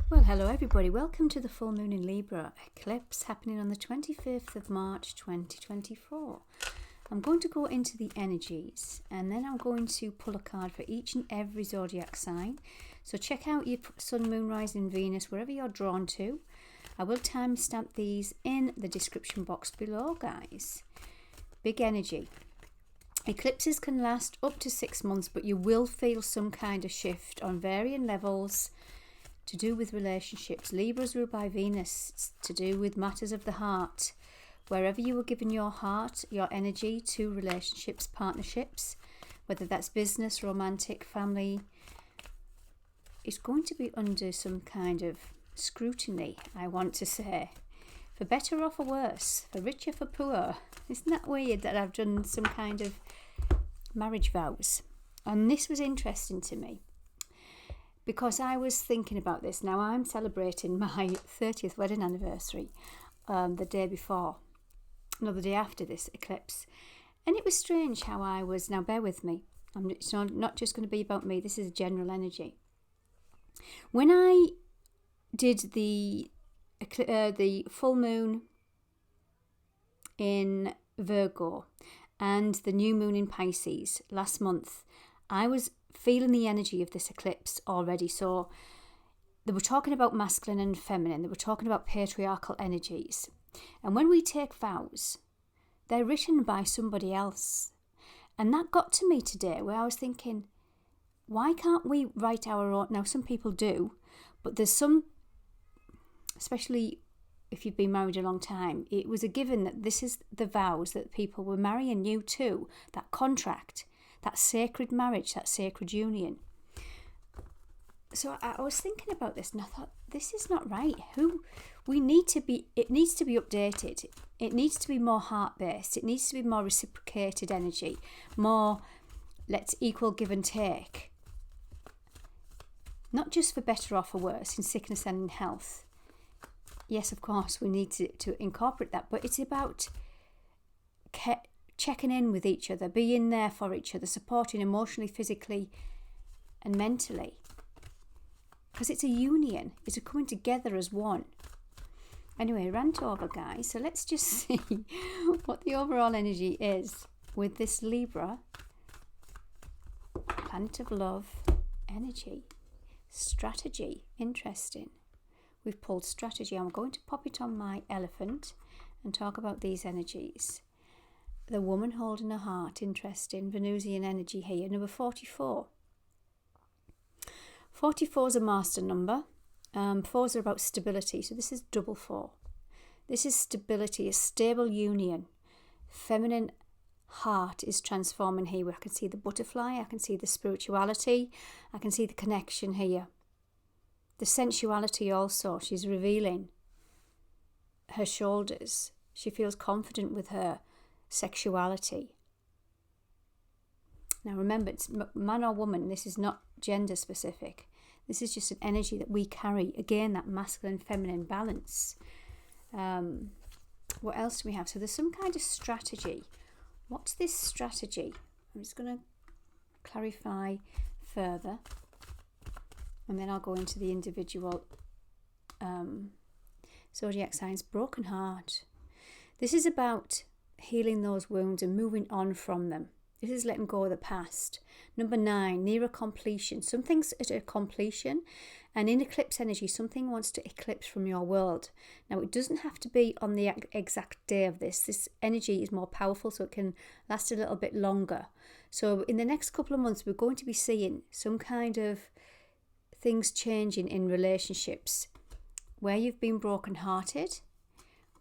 Well, hello everybody. Welcome to the full moon in Libra eclipse happening on the 25th of March 2024. I'm going to go into the energies and then I'm going to pull a card for each and every zodiac sign. So check out your sun, moon, rising, Venus, wherever you're drawn to. I will timestamp these in the description box below, guys. Big energy. Eclipses can last up to 6 months, but you will feel some kind of shift on varying levels to do with relationships. Libras ruled by Venus, it's to do with matters of the heart. Wherever you were giving your heart, your energy to relationships, partnerships, whether that's business, romantic, family, it's going to be under some kind of scrutiny, I want to say. For better or for worse, for richer, for poor. Isn't that weird that I've done some kind of marriage vows? And this was interesting to me, because I was thinking about this. Now I'm celebrating my 30th wedding anniversary the day after this eclipse. And it was strange how I was, now bear with me, it's not just going to be about me, this is general energy. When I did the full moon in Virgo and the new moon in Pisces last month, I was feeling the energy of this eclipse already. So they were talking about masculine and feminine. They were talking about patriarchal energies. And when we take vows, they're written by somebody else. And that got to me today, where I was thinking, why can't we write our own? Now, some people do, but there's some, especially if you've been married a long time, it was a given that this is the vows that people were marrying you to, that contract, that sacred marriage, that sacred union. So I was thinking about this and I thought, this is not right. It needs to be updated. It needs to be more heart-based. It needs to be more reciprocated energy, more let's equal give and take. Not just for better or for worse, in sickness and in health. Yes, of course, we need to incorporate that, but it's about checking in with each other, being there for each other, supporting emotionally, physically and mentally. Because it's a union, it's a coming together as one. Anyway, rant over, guys. So let's just see what the overall energy is with this Libra, planet of love, energy, strategy. Interesting. We've pulled strategy. I'm going to pop it on my elephant and talk about these energies. The woman holding her heart, interesting. Venusian energy here. Number 44. 44 is a master number. Fours are about stability. So this is double 4. This is stability, a stable union. Feminine heart is transforming here. I can see the butterfly. I can see the spirituality. I can see the connection here. The sensuality also. She's revealing her shoulders. She feels confident with her sexuality. Now remember, it's man or woman. This is not gender specific. This is just an energy that we carry. Again, that masculine feminine balance. What else do we have? So there's some kind of strategy. What's this strategy? I'm just going to clarify further, and then I'll go into the individual zodiac signs. Broken heart. This is about healing those wounds and moving on from them. This is letting go of the past. Number 9, near a completion. Something's at a completion, and in eclipse energy, something wants to eclipse from your world. Now, it doesn't have to be on the exact day of this. This energy is more powerful, so it can last a little bit longer. So in the next couple of months, we're going to be seeing some kind of things changing in relationships, where you've been brokenhearted,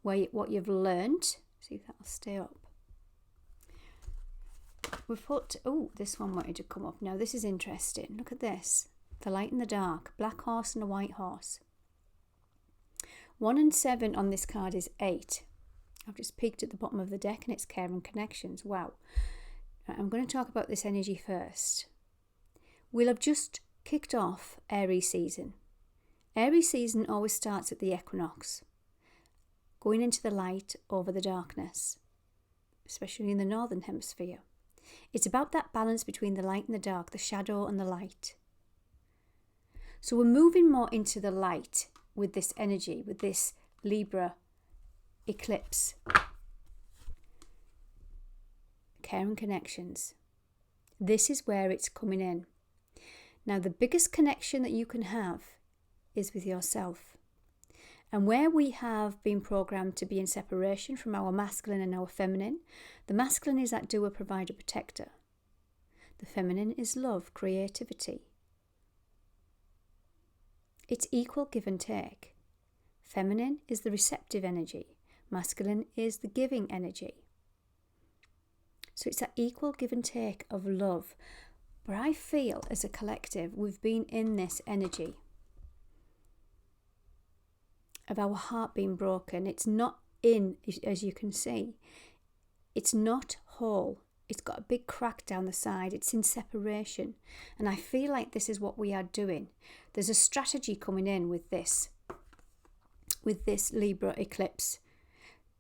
what you've learned. See if that'll stay up. We've put, this one wanted to come up. Now this is interesting. Look at this. The light and the dark. Black horse and a white horse. 1 and 7 on this card is 8. I've just peeked at the bottom of the deck and it's care and connections. Wow. Right, I'm going to talk about this energy first. We'll have just kicked off Aries season. Aries season always starts at the equinox. Going into the light over the darkness. Especially in the northern hemisphere. It's about that balance between the light and the dark, the shadow and the light. So we're moving more into the light with this energy, with this Libra eclipse. Care and connections. This is where it's coming in. Now, the biggest connection that you can have is with yourself. And where we have been programmed to be in separation from our masculine and our feminine, the masculine is that doer, provider, protector. The feminine is love, creativity. It's equal give and take. Feminine is the receptive energy. Masculine is the giving energy. So it's that equal give and take of love. But I feel as a collective, we've been in this energy of our heart being broken. It's not in, as you can see, it's not whole. It's got a big crack down the side. It's in separation. And I feel like this is what we are doing. There's a strategy coming in with this Libra eclipse,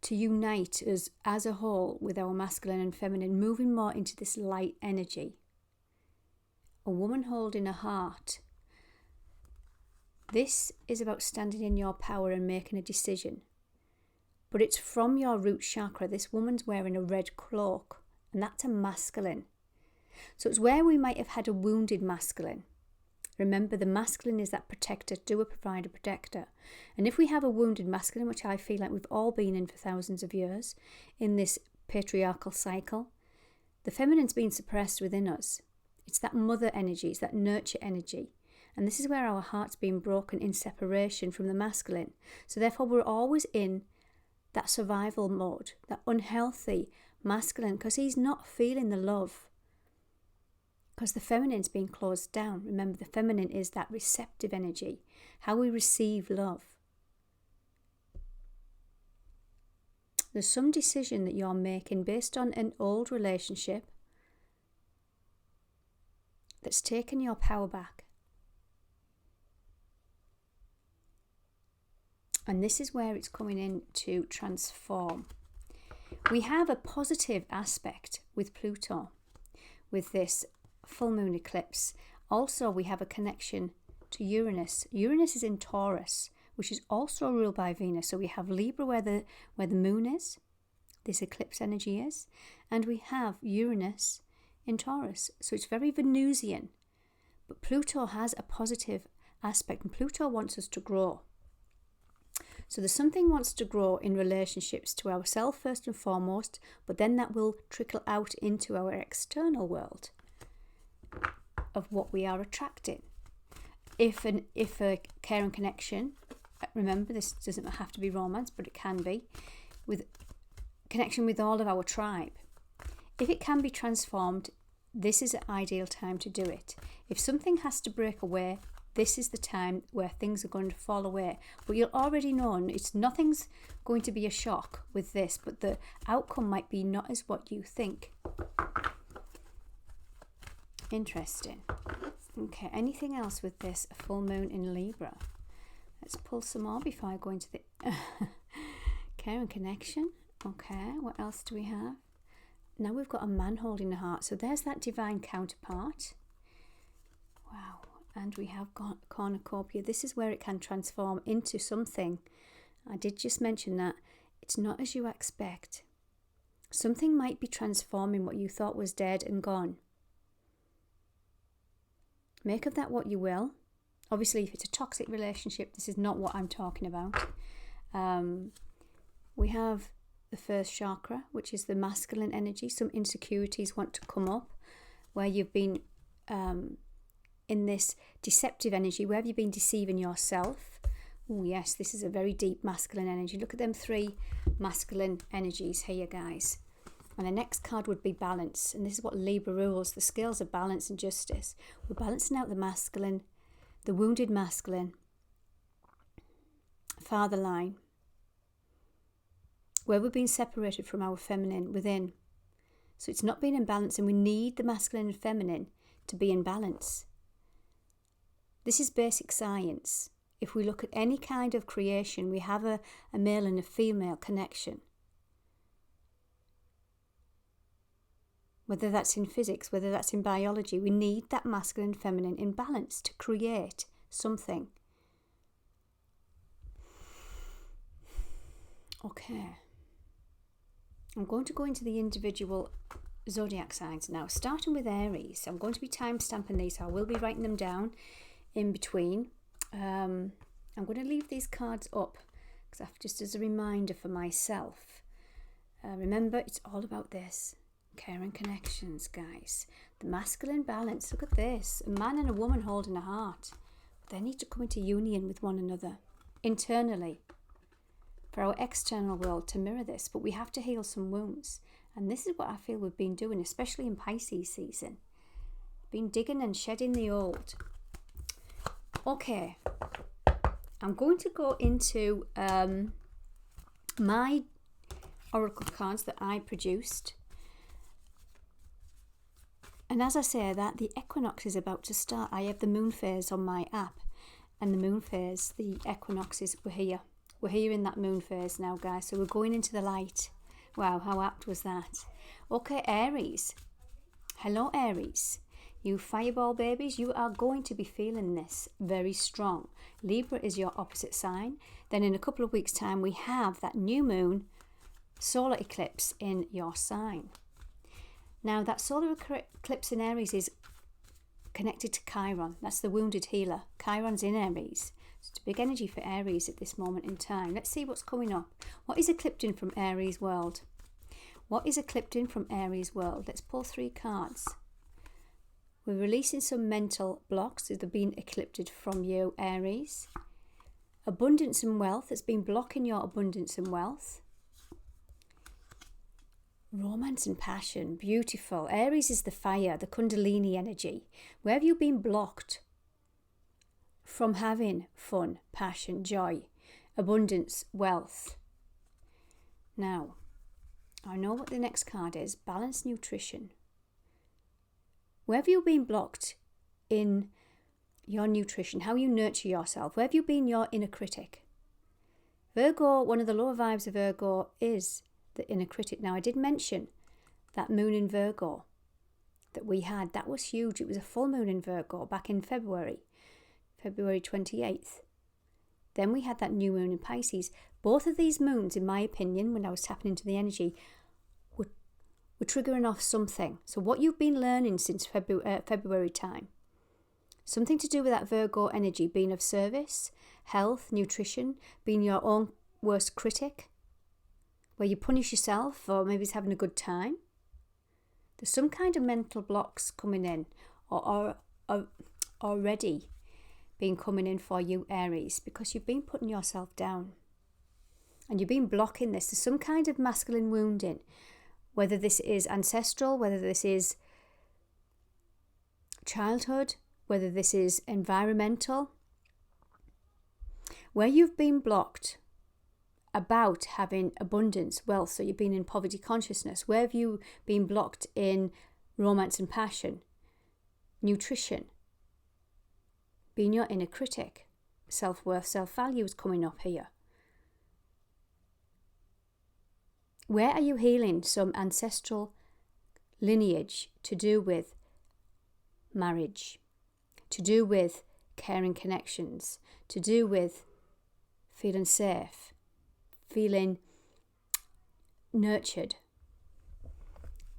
to unite us as a whole with our masculine and feminine, moving more into this light energy. A woman holding a heart. This is about standing in your power and making a decision. But it's from your root chakra. This woman's wearing a red cloak, and that's a masculine. So it's where we might have had a wounded masculine. Remember, the masculine is that protector, doer, provider, protector. And if we have a wounded masculine, which I feel like we've all been in for thousands of years, in this patriarchal cycle, the feminine's been suppressed within us. It's that mother energy, it's that nurture energy. And this is where our heart's been broken in separation from the masculine. So therefore we're always in that survival mode, that unhealthy masculine, because he's not feeling the love. Because the feminine's been closed down. Remember, the feminine is that receptive energy, how we receive love. There's some decision that you're making based on an old relationship that's taken your power back. And this is where it's coming in to transform. We have a positive aspect with Pluto, with this full moon eclipse. Also, we have a connection to Uranus. Uranus is in Taurus, which is also ruled by Venus. So we have Libra where the moon is, this eclipse energy is, and we have Uranus in Taurus. So it's very Venusian. But Pluto has a positive aspect, and Pluto wants us to grow. So there's something wants to grow in relationships to ourselves first and foremost, but then that will trickle out into our external world of what we are attracting. If a care and connection, remember this doesn't have to be romance, but it can be, with connection with all of our tribe. If it can be transformed, this is an ideal time to do it. If something has to break away, this is the time where things are going to fall away. But you'll already know nothing's going to be a shock with this, but the outcome might be not as what you think. Interesting. Okay, anything else with this full moon in Libra? Let's pull some more before I go into the care and connection. Okay, what else do we have? Now we've got a man holding a heart. So there's that divine counterpart. Wow. And we have got cornucopia. This is where it can transform into something. I did just mention that it's not as you expect. Something might be transforming what you thought was dead and gone. Make of that what you will. Obviously, if it's a toxic relationship, this is not what I'm talking about. We have the first chakra, which is the masculine energy. Some insecurities want to come up where you've been in this deceptive energy. Where have you been deceiving yourself? Oh yes, this is a very deep masculine energy. Look at them three masculine energies here, guys. And the next card would be balance. And this is what Libra rules, the scales of balance and justice. We're balancing out the masculine, the wounded masculine, father line, where we're being separated from our feminine within. So it's not being in balance, and we need the masculine and feminine to be in balance. This is basic science. If we look at any kind of creation, we have a male and a female connection. Whether that's in physics, whether that's in biology, we need that masculine and feminine in balance to create something. Okay. I'm going to go into the individual zodiac signs now, starting with Aries. I'm going to be time stamping these. I will be writing them down in between. I'm going to leave these cards up because just as a reminder for myself. Remember, it's all about this. Care and connections, guys. The masculine balance. Look at this. A man and a woman holding a heart. They need to come into union with one another internally for our external world to mirror this. But we have to heal some wounds. And this is what I feel we've been doing, especially in Pisces season. Been digging and shedding the old. Okay. I'm going to go into my oracle cards that I produced. And as I say that, the equinox is about to start. I have the moon phase on my app. And the moon phase, the equinoxes, we're here. We're here in that moon phase now, guys. So we're going into the light. Wow, how apt was that? Okay, Aries. Hello, Aries. You fireball babies, you are going to be feeling this very strong. Libra is your opposite sign. Then in a couple of weeks' time, we have that new moon solar eclipse in your sign. Now, that solar eclipse in Aries is connected to Chiron. That's the wounded healer. Chiron's in Aries. It's a big energy for Aries at this moment in time. Let's see what's coming up. What is eclipsing from Aries world? What is eclipsing from Aries world? Let's pull 3 cards. We're releasing some mental blocks that have been eclipsed from you, Aries. Abundance and wealth that's been blocking your abundance and wealth. Romance and passion, beautiful. Aries is the fire, the Kundalini energy. Where have you been blocked from having fun, passion, joy, abundance, wealth? Now, I know what the next card is. Balanced nutrition. Where have you been blocked in your nutrition, how you nurture yourself? Where have you been your inner critic? Virgo, one of the lower vibes of Virgo is the inner critic. Now, I did mention that moon in Virgo that we had. That was huge. It was a full moon in Virgo back in February 28th. Then we had that new moon in Pisces. Both of these moons, in my opinion, when I was tapping into the energy, were triggering off something. So what you've been learning since February time, something to do with that Virgo energy, being of service, health, nutrition, being your own worst critic, where you punish yourself or maybe it's having a good time. There's some kind of mental blocks coming in or already been coming in for you, Aries, because you've been putting yourself down and you've been blocking this. There's some kind of masculine wounding, whether this is ancestral, whether this is childhood, whether this is environmental, where you've been blocked about having abundance, wealth, so you've been in poverty consciousness. Where have you been blocked in romance and passion, nutrition, being your inner critic, self-worth, self-value is coming up here. Where are you healing some ancestral lineage to do with marriage, to do with caring connections, to do with feeling safe, feeling nurtured?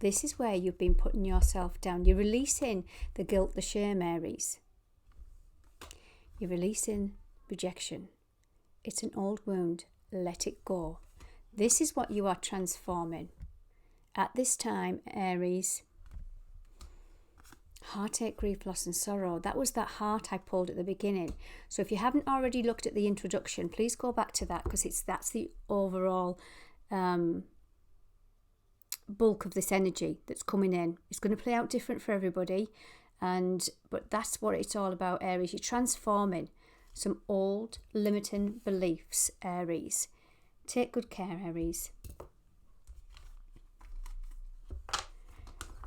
This is where you've been putting yourself down. You're releasing the guilt, the shame, Aries. You're releasing rejection. It's an old wound. Let it go. This is what you are transforming. At this time, Aries, heartache, grief, loss and sorrow. That was that heart I pulled at the beginning. So if you haven't already looked at the introduction, please go back to that, because that's the overall bulk of this energy that's coming in. It's going to play out different for everybody, but that's what it's all about, Aries. You're transforming some old limiting beliefs, Aries. Take good care, Aries.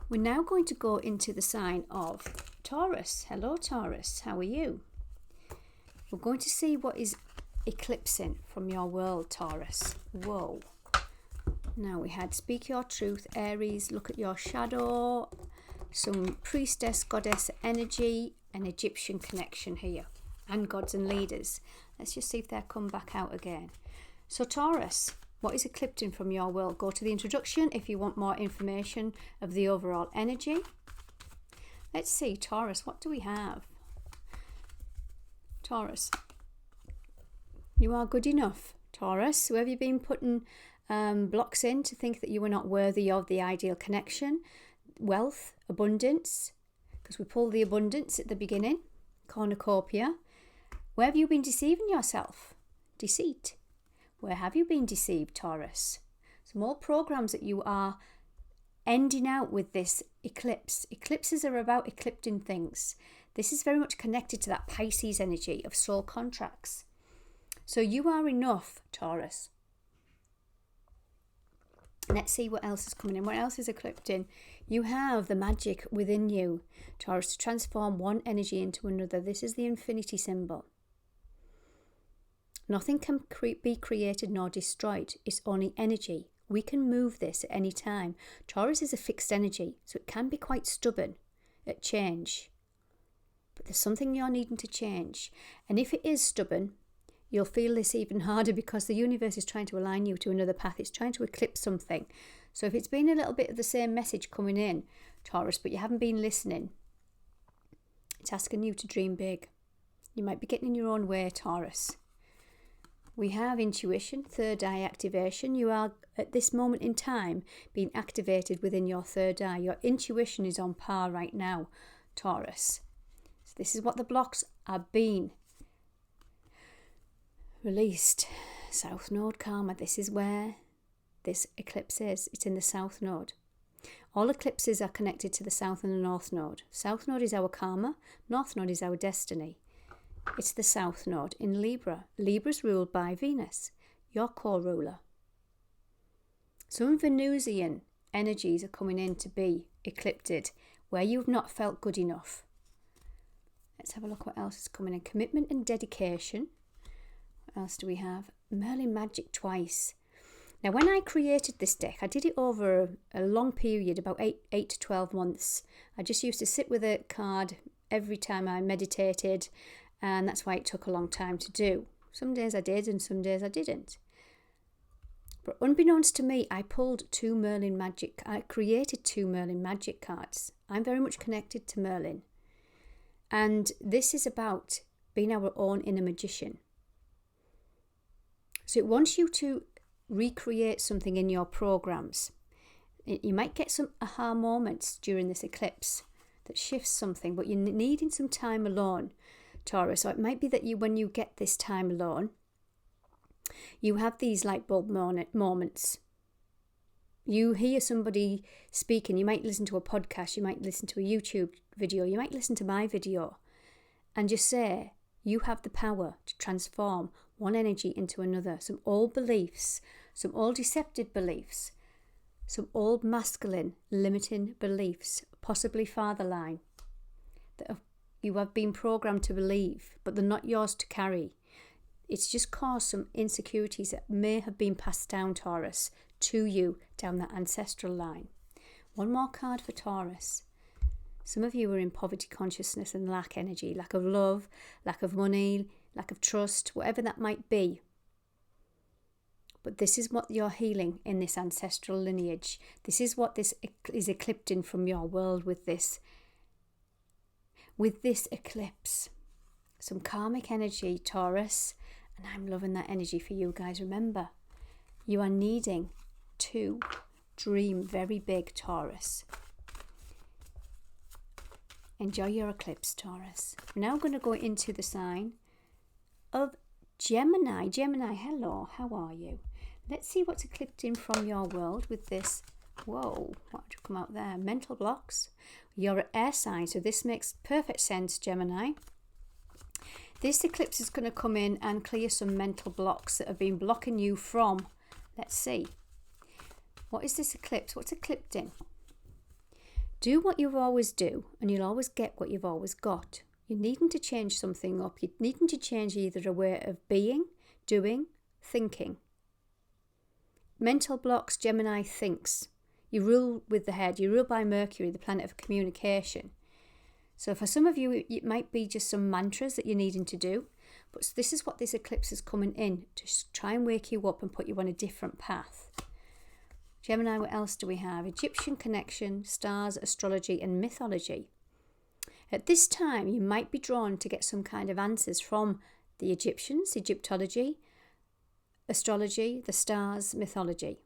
We're now going to go into the sign of Taurus. Hello, Taurus. How are you? We're going to see what is eclipsing from your world, Taurus. Whoa. Now we had speak your truth, Aries. Look at your shadow. Some priestess, goddess energy, an Egyptian connection here. and gods and leaders. Let's just see if they come back out again. So Taurus, what is eclipsing from your world? Go to the introduction if you want more information of the overall energy. Let's see, Taurus, what do we have? Taurus, you are good enough. Taurus, who have you been putting blocks in to think that you were not worthy of the ideal connection, wealth, abundance? Because we pulled the abundance at the beginning, cornucopia. Where have you been deceiving yourself? Deceit. Where have you been deceived, Taurus? Some old programs that you are ending out with this eclipse. Eclipses are about eclipsing things. This is very much connected to that Pisces energy of soul contracts. So you are enough, Taurus. Let's see what else is coming in. What else is eclipsing? You have the magic within you, Taurus, to transform one energy into another. This is the infinity symbol. Nothing can be created nor destroyed. It's only energy. We can move this at any time. Taurus is a fixed energy, so it can be quite stubborn at change. But there's something you're needing to change. And if it is stubborn, you'll feel this even harder because the universe is trying to align you to another path. It's trying to eclipse something. So if it's been a little bit of the same message coming in, Taurus, but you haven't been listening, it's asking you to dream big. You might be getting in your own way, Taurus. We have intuition, third eye activation. You are, at this moment in time, being activated within your third eye. Your intuition is on par right now, Taurus. So this is what the blocks are being released. South Node Karma. This is where this eclipse is. It's in the South Node. All eclipses are connected to the South and the North Node. South Node is our karma. North Node is our destiny. It's the South Node in Libra. Libra is ruled by Venus, your co-ruler. Some Venusian energies are coming in to be eclipsed where you've not felt good enough. Let's have a look what else is coming in. Commitment and dedication. What else do we have? Merlin Magic twice. Now, when I created this deck, I did it over a long period, about 8 to 12 months. I just used to sit with a card every time I meditated, and that's why it took a long time to do. Some days I did and some days I didn't. But unbeknownst to me, I pulled I created 2 Merlin Magic cards. I'm very much connected to Merlin. And this is about being our own inner magician. So it wants you to recreate something in your programs. You might get some aha moments during this eclipse that shifts something, but you're needing some time alone, Taurus. So it might be that when you get this time alone, you have these light bulb moments. You hear somebody speaking, you might listen to a podcast, you might listen to a YouTube video, you might listen to my video, and just say, you have the power to transform one energy into another. Some old beliefs, some old deceptive beliefs, some old masculine limiting beliefs, possibly father line, that you have been programmed to believe, but they're not yours to carry. It's just caused some insecurities that may have been passed down, Taurus, to you down that ancestral line. One more card for Taurus. Some of you are in poverty consciousness and lack energy, lack of love, lack of money, lack of trust, whatever that might be. But this is what you're healing in this ancestral lineage. This is what this is eclipsing from your world with this eclipse. Some karmic energy, Taurus, and I'm loving that energy for you guys. Remember, you are needing to dream very big, Taurus. Enjoy your eclipse, Taurus. We're now going to go into the sign of Gemini. Gemini, hello, how are you? Let's see what's eclipsing from your world with this. Whoa, what did come out there? Mental blocks. You're an air sign, so this makes perfect sense, Gemini. This eclipse is going to come in and clear some mental blocks that have been blocking you from, let's see. What is this eclipse? What's eclipsing? Do what you always do, and you'll always get what you've always got. You're needing to change something up. You're needing to change either a way of being, doing, thinking. Mental blocks, Gemini thinks. You rule with the head. You rule by Mercury, the planet of communication. So for some of you, it might be just some mantras that you're needing to do. But this is what this eclipse is coming in to try and wake you up and put you on a different path. Gemini, what else do we have? Egyptian connection, stars, astrology, and mythology. At this time, you might be drawn to get some kind of answers from the Egyptians, Egyptology, astrology, the stars, mythology.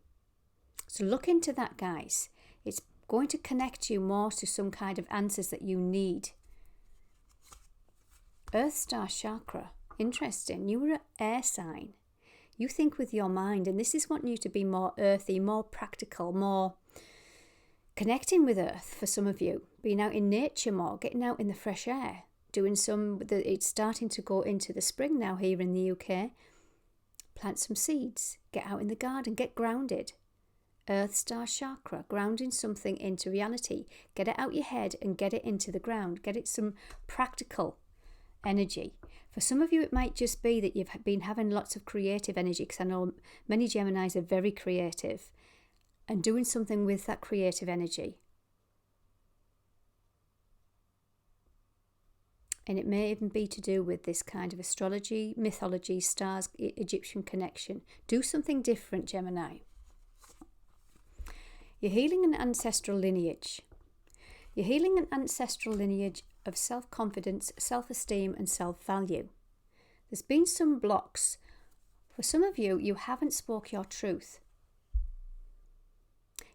So look into that, guys. It's going to connect you more to some kind of answers that you need. Earth star chakra. Interesting. You were an air sign. You think with your mind, and this is wanting you to be more earthy, more practical, more connecting with earth for some of you. Being out in nature more, getting out in the fresh air, doing it's starting to go into the spring now here in the UK. Plant some seeds, get out in the garden, get grounded. Earth star chakra, grounding something into reality. Get it out your head and get it into the ground. Get it some practical energy. For some of you, it might just be that you've been having lots of creative energy, because I know many Geminis are very creative, and doing something with that creative energy. And it may even be to do with this kind of astrology, mythology, stars, Egyptian connection. Do something different, Gemini. You're healing an ancestral lineage. You're healing an ancestral lineage of self-confidence, self-esteem and self-value. There's been some blocks. For some of you, you haven't spoke your truth.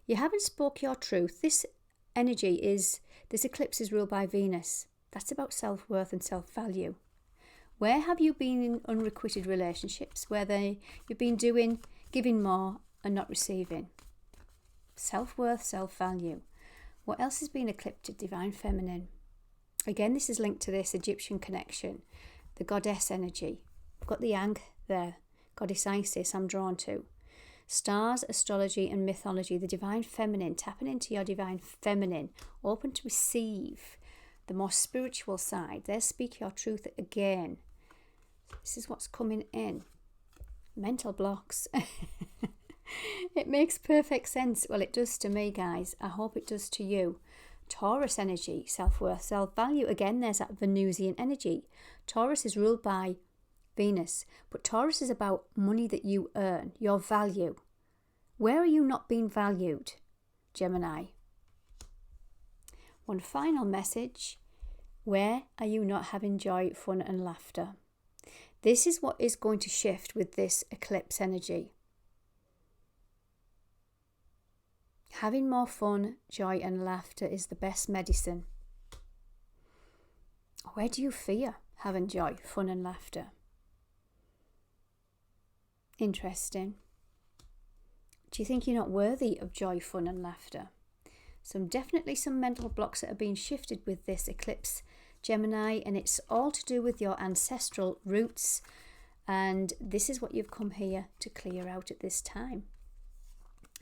You haven't spoke your truth. This eclipse is ruled by Venus. That's about self-worth and self-value. Where have you been in unrequited relationships where you've been giving more and not receiving? Self-worth, self-value. What else has been eclipsed? Divine feminine. Again, this is linked to this Egyptian connection, the goddess energy. I've got the Yang there, goddess Isis I'm drawn to. Stars, astrology and mythology, the divine feminine, tapping into your divine feminine, open to receive the more spiritual side. There, speak your truth again. This is what's coming in. Mental blocks. It makes perfect sense. Well, it does to me, guys. I hope it does to you. Taurus energy, self-worth, self-value. Again, there's that Venusian energy. Taurus is ruled by Venus, but Taurus is about money that you earn, your value. Where are you not being valued, Gemini? One final message. Where are you not having joy, fun and laughter? This is what is going to shift with this eclipse energy. Having more fun, joy and laughter is the best medicine. Where do you fear having joy, fun and laughter? Interesting. Do you think you're not worthy of joy, fun and laughter? Definitely some mental blocks that are being shifted with this eclipse, Gemini, and it's all to do with your ancestral roots, and this is what you've come here to clear out at this time.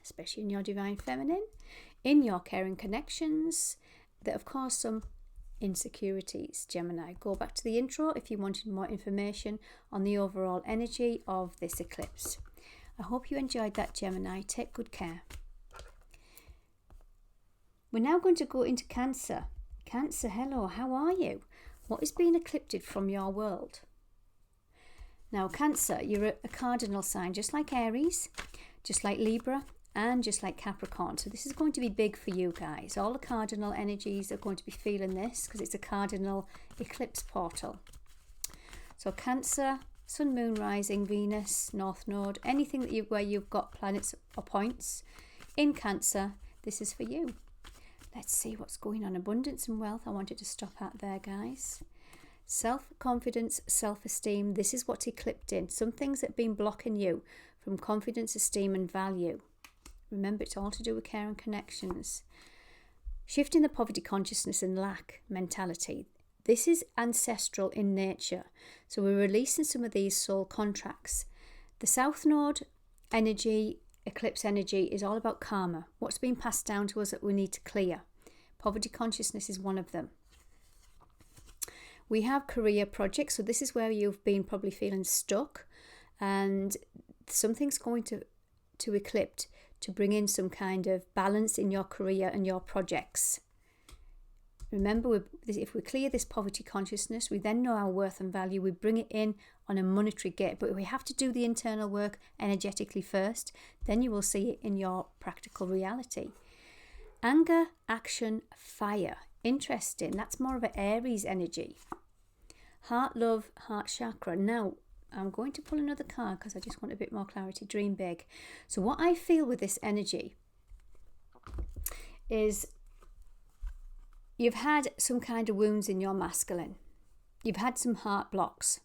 Especially in your divine feminine, in your caring connections that have caused some insecurities, Gemini. Go back to the intro if you wanted more information on the overall energy of this eclipse. I hope you enjoyed that, Gemini. Take good care. We're now going to go into Cancer. Cancer, hello, how are you? What is being eclipsed from your world? Now, Cancer, you're a cardinal sign, just like Aries, just like Libra, and just like Capricorn. So this is going to be big for you guys. All the cardinal energies are going to be feeling this because it's a cardinal eclipse portal. So Cancer, Sun, Moon, Rising, Venus, North Node, anything that where you've got planets or points in Cancer, this is for you. Let's see what's going on. Abundance and wealth. I wanted to stop out there, guys. Self-confidence, self-esteem. This is what's eclipsed in. Some things that have been blocking you from confidence, esteem and value. Remember, it's all to do with care and connections. Shifting the poverty consciousness and lack mentality. This is ancestral in nature. So we're releasing some of these soul contracts. The South Node energy, eclipse energy, is all about karma. What's been passed down to us that we need to clear. Poverty consciousness is one of them. We have career projects. So this is where you've been probably feeling stuck. And something's going to eclipse to bring in some kind of balance in your career and your projects. Remember, if we clear this poverty consciousness, we then know our worth and value. We bring it in on a monetary gate, but we have to do the internal work energetically first. Then you will see it in your practical reality. Anger, action, fire. Interesting. That's more of an Aries energy. Heart, love, heart chakra. Now, I'm going to pull another card because I just want a bit more clarity. Dream big. So what I feel with this energy is you've had some kind of wounds in your masculine. You've had some heart blocks.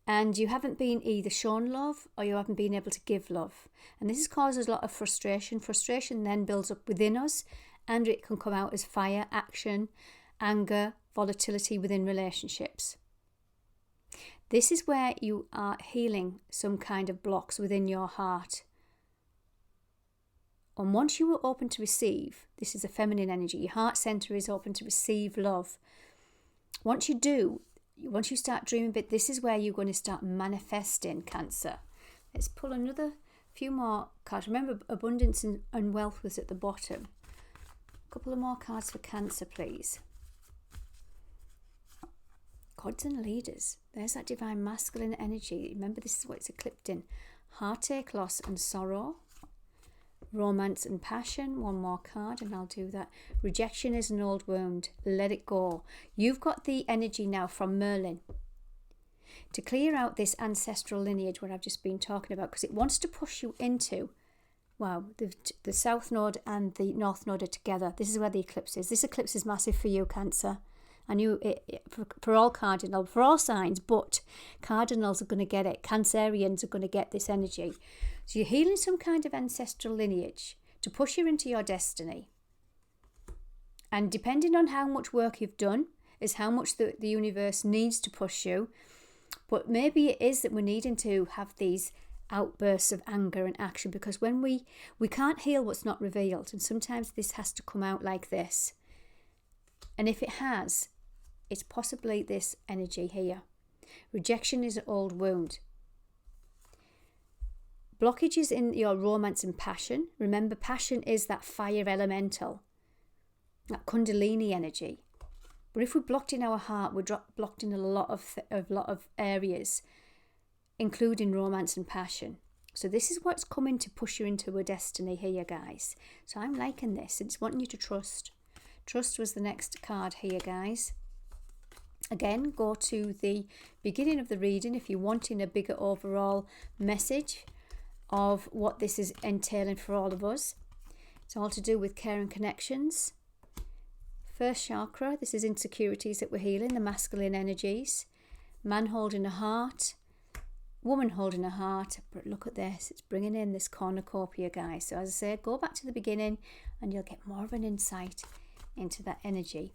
And you haven't been either shown love or you haven't been able to give love. And this causes a lot of frustration. Frustration then builds up within us, and it can come out as fire, action, anger, volatility within relationships. This is where you are healing some kind of blocks within your heart. And once you are open to receive, this is a feminine energy, your heart center is open to receive love. Once you start dreaming big, this is where you're going to start manifesting, Cancer. Let's pull another few more cards. Remember, abundance and wealth was at the bottom. A couple of more cards for Cancer, please. Gods and leaders. There's that divine masculine energy. Remember, this is what it's eclipsed in. Heartache, loss and sorrow. Romance and passion. One more card and I'll do that. Rejection is an old wound. Let it go. You've got the energy now from Merlin to clear out this ancestral lineage, what I've just been talking about, because it wants to push you into, wow, the South Node and the North Node are together. This is where the eclipse is. This eclipse is massive for you, Cancer. I knew it for all cardinal, for all signs, but cardinals are going to get it. Cancerians are going to get this energy. So you're healing some kind of ancestral lineage to push you into your destiny. And depending on how much work you've done is how much the universe needs to push you. But maybe it is that we're needing to have these outbursts of anger and action, because when we can't heal what's not revealed. And sometimes this has to come out like this. And if it has, it's possibly this energy here. Rejection is an old wound. Blockages in your romance and passion. Remember, passion is that fire elemental, that kundalini energy. But if we're blocked in our heart, we're blocked in a lot of areas, including romance and passion. So this is what's coming to push you into a destiny here, guys. So I'm liking this. It's wanting you to trust. Trust was the next card here, guys. Again, go to the beginning of the reading if you're wanting a bigger overall message of what this is entailing for all of us. It's all to do with care and connections. First chakra, this is insecurities that we're healing, the masculine energies. Man holding a heart, woman holding a heart. But look at this, it's bringing in this cornucopia, guys. So as I say, go back to the beginning and you'll get more of an insight into that energy.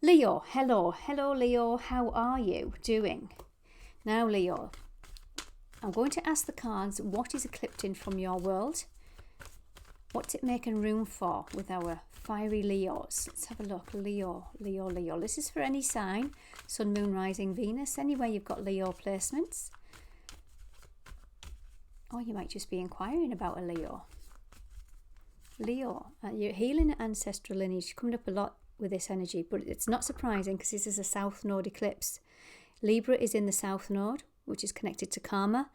Leo, hello Leo, how are you doing? Now Leo, I'm going to ask the cards, what is eclipsing from your world? What's it making room for with our fiery Leos? Let's have a look. Leo. This is for any sign, Sun, Moon, Rising, Venus, anywhere you've got Leo placements. Or you might just be inquiring about a Leo. Leo, you're healing ancestral lineage, coming up a lot with this energy, but it's not surprising because this is a South Node eclipse. Libra is in the South Node, which is connected to karma,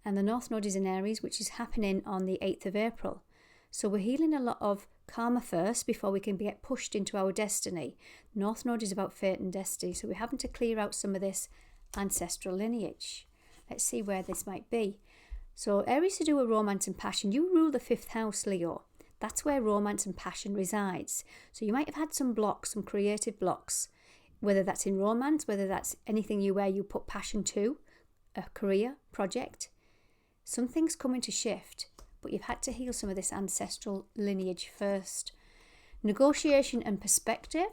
and the North Node is in Aries, which is happening on the 8th of April. So we're healing a lot of karma first before we can get pushed into our destiny. North Node is about fate and destiny, so we're having to clear out some of this ancestral lineage. Let's see where this might be. So Aries to do with romance and passion. You rule the 5th house, Leo. That's where romance and passion resides. So you might have had some blocks, some creative blocks, whether that's in romance, whether that's anything where you put passion to, a career, project. Something's coming to shift, but you've had to heal some of this ancestral lineage first. Negotiation and perspective.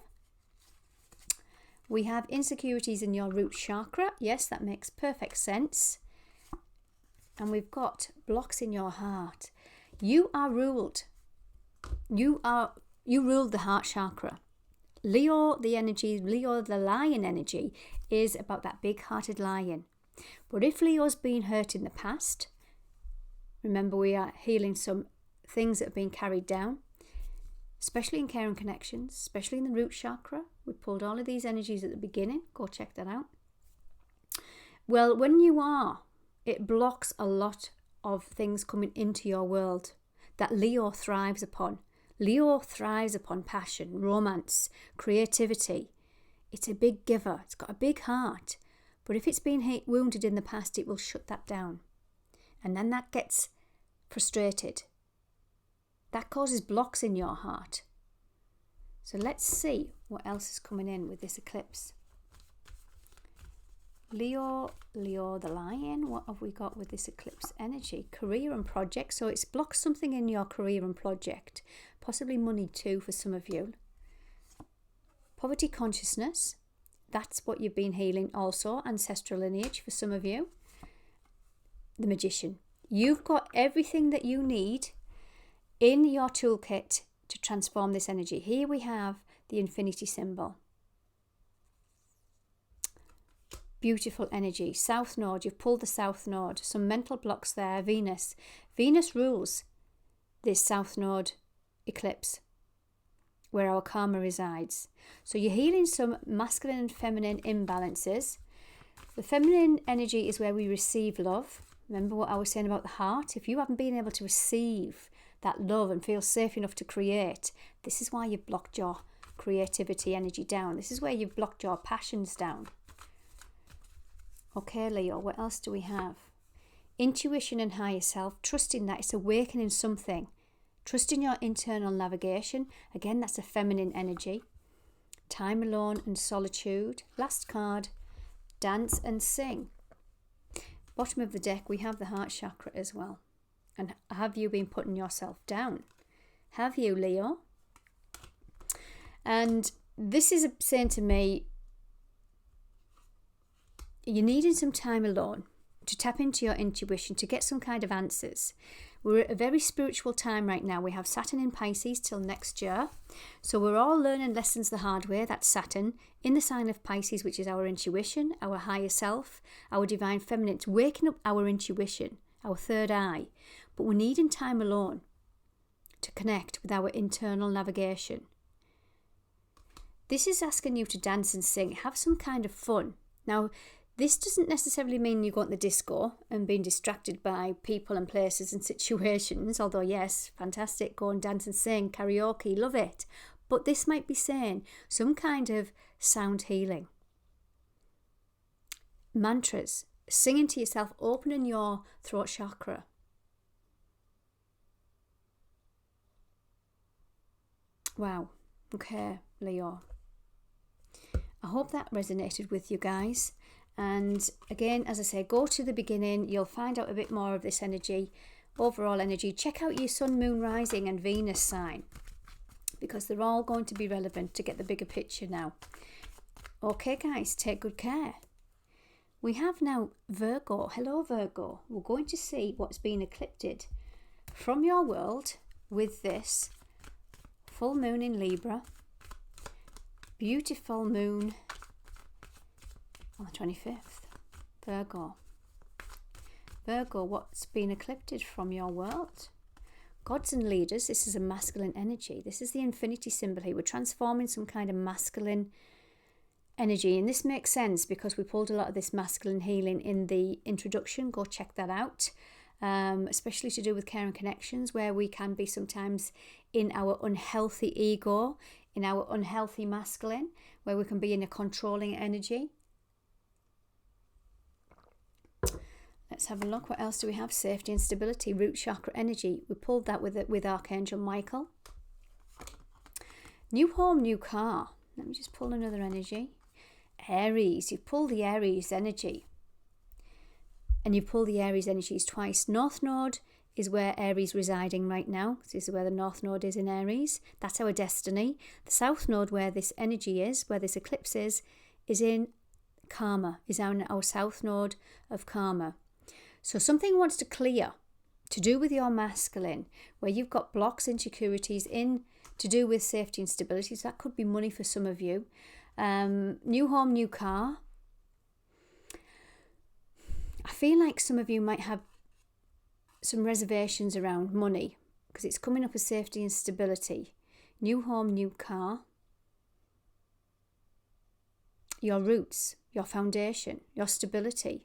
We have insecurities in your root chakra. Yes, that makes perfect sense. And we've got blocks in your heart. You are ruled. You ruled the heart chakra. Leo, the energy, Leo, the lion energy, is about that big-hearted lion. But if Leo's been hurt in the past, remember we are healing some things that have been carried down. especially in care and connections, especially in the root chakra. We pulled all of these energies at the beginning. Go check that out. Well, when you are, it blocks a lot of things coming into your world that Leo thrives upon. Leo thrives upon passion, romance, creativity. It's a big giver. It's got a big heart. But if it's been wounded in the past, it will shut that down. And then that gets frustrated. That causes blocks in your heart. So let's see what else is coming in with this eclipse. Leo the lion, what have we got with this eclipse energy? Career and project. So it's blocked something in your career and project. Possibly money too for some of you. Poverty consciousness. That's what you've been healing also. Ancestral lineage for some of you. The magician. You've got everything that you need in your toolkit to transform this energy. Here we have the infinity symbol. Beautiful energy. South node, you've pulled the south node. Some mental blocks there. Venus. Venus rules this south node eclipse, where our karma resides. So you're healing some masculine and feminine imbalances. The feminine energy is where we receive love. Remember what I was saying about the heart? If you haven't been able to receive that love and feel safe enough to create, this is why you've blocked your creativity energy down. This is where you've blocked your passions down. Okay, Leo, what else do we have? Intuition and higher self, trusting that it's awakening something. Trusting your internal navigation. Again, that's a feminine energy. Time alone and solitude. Last card, dance and sing. Bottom of the deck, we have the heart chakra as well. And have you been putting yourself down? Have you, Leo? And this is saying to me, you're needing some time alone to tap into your intuition, to get some kind of answers. We're at a very spiritual time right now. We have Saturn in Pisces till next year. So we're all learning lessons the hard way. That's Saturn in the sign of Pisces, which is our intuition, our higher self, our divine feminine. It's waking up our intuition, our third eye. But we're needing time alone to connect with our internal navigation. This is asking you to dance and sing, have some kind of fun. Now, this doesn't necessarily mean you're going to the disco and being distracted by people and places and situations, although yes, fantastic, go and dance and sing, karaoke, love it. But this might be saying some kind of sound healing. Mantras, singing to yourself, opening your throat chakra. Wow, okay, Leo. I hope that resonated with you guys. And again, as I say, go to the beginning. You'll find out a bit more of this energy, overall energy. Check out your sun, moon, rising and Venus sign, because they're all going to be relevant to get the bigger picture now. Okay, guys, take good care. We have now Virgo. Hello, Virgo. We're going to see what's been eclipsed from your world with this full moon in Libra. Beautiful moon on the 25th. Virgo. Virgo, what's been eclipsed from your world? Gods and leaders. This is a masculine energy. This is the infinity symbol here. We're transforming some kind of masculine energy. And this makes sense because we pulled a lot of this masculine healing in the introduction. Go check that out. Especially to do with care and connections, where we can be sometimes in our unhealthy ego, in our unhealthy masculine, where we can be in a controlling energy. Let's have a look. What else do we have? Safety and stability, root chakra energy. We pulled that with Archangel Michael. New home, new car. Let me just pull another energy. Aries. You pull the Aries energy. And you pull the Aries energies twice. North Node is where Aries residing right now. This is where the North Node is in Aries. That's our destiny. The South Node, where this energy is, where this eclipse is in Karma, is our South Node of Karma. So something wants to clear to do with your masculine, where you've got blocks, insecurities in to do with safety and stability. So that could be money for some of you. New home, new car. I feel like some of you might have some reservations around money because it's coming up as safety and stability. new home, new car, your roots, your foundation, your stability.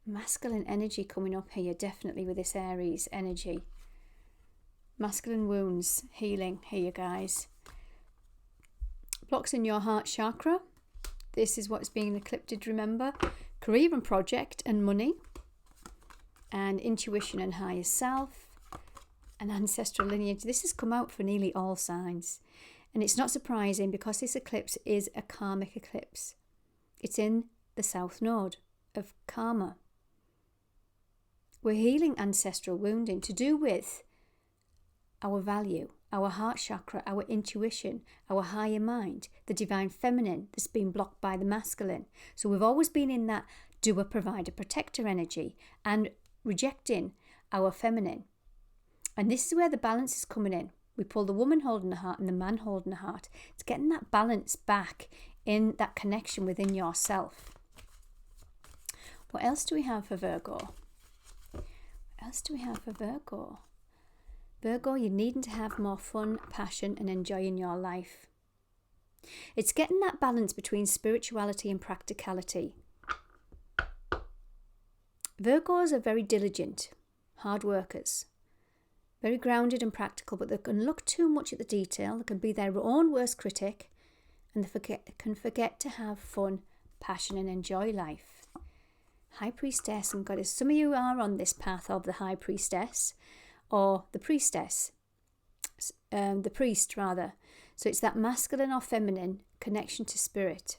Masculine energy coming up here, definitely with this Aries energy. Masculine wounds, healing here, guys. Blocks in your heart chakra. This is what's being eclipsed, remember. Career and project and money. And intuition and higher self. And ancestral lineage. This has come out for nearly all signs. And it's not surprising because this eclipse is a karmic eclipse. It's in the south node of karma. We're healing ancestral wounding to do with our value, our heart chakra, our intuition, our higher mind, the divine feminine that's been blocked by the masculine. So we've always been in that doer, provider, protector energy and rejecting our feminine. And this is where the balance is coming in. We pull the woman holding the heart and the man holding the heart. It's getting that balance back in that connection within yourself. What else do we have for Virgo? What else do we have for Virgo? Virgo, you're needing to have more fun, passion and enjoy in your life. It's getting that balance between spirituality and practicality. Virgos are very diligent, hard workers. Very grounded and practical, but they can look too much at the detail. They can be their own worst critic and they can forget to have fun, passion and enjoy life. High Priestess and Goddess. Some of you are on this path of the High Priestess or the Priestess. The priest, rather. So it's that masculine or feminine connection to spirit.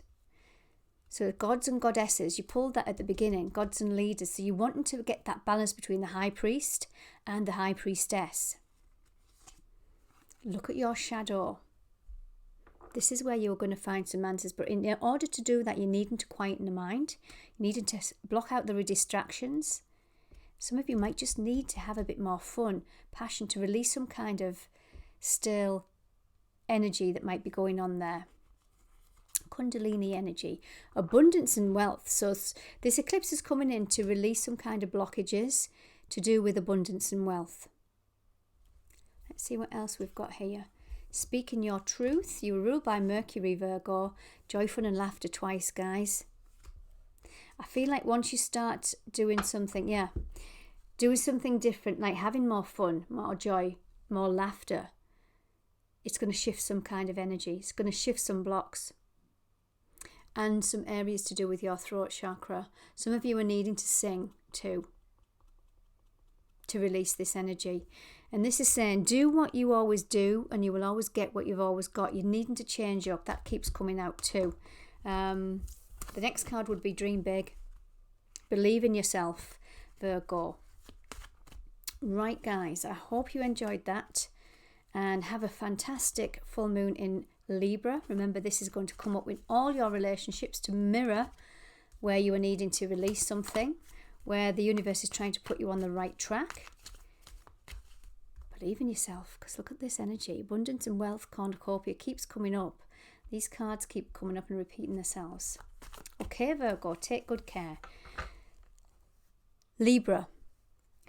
So gods and goddesses, you pulled that at the beginning, gods and leaders. So you want to get that balance between the high priest and the high priestess. Look at your shadow. This is where you're going to find some answers. But in order to do that, you're needing to quieten the mind. You needing to block out the distractions. Some of you might just need to have a bit more fun, passion, to release some kind of still energy that might be going on there. Kundalini energy, abundance and wealth. So this eclipse is coming in to release some kind of blockages to do with abundance and wealth. Let's see what else we've got here. Speaking your truth. You are ruled by Mercury, Virgo. Joy, fun and laughter twice, guys. I feel like once you start doing something, doing something different, like having more fun, more joy, more laughter, it's going to shift some kind of energy. It's going to shift some blocks. And some areas to do with your throat chakra. Some of you are needing to sing too, to release this energy. And this is saying, do what you always do and you will always get what you've always got. You're needing to change up. That keeps coming out too. The next card would be dream big. Believe in yourself, Virgo. Right, guys, I hope you enjoyed that. And have a fantastic full moon in Libra. Remember, this is going to come up with all your relationships to mirror where you are needing to release something, where the universe is trying to put you on the right track. Believe in yourself, because look at this energy. Abundance and wealth cornucopia keeps coming up. These cards keep coming up and repeating themselves. Okay, Virgo, take good care. Libra,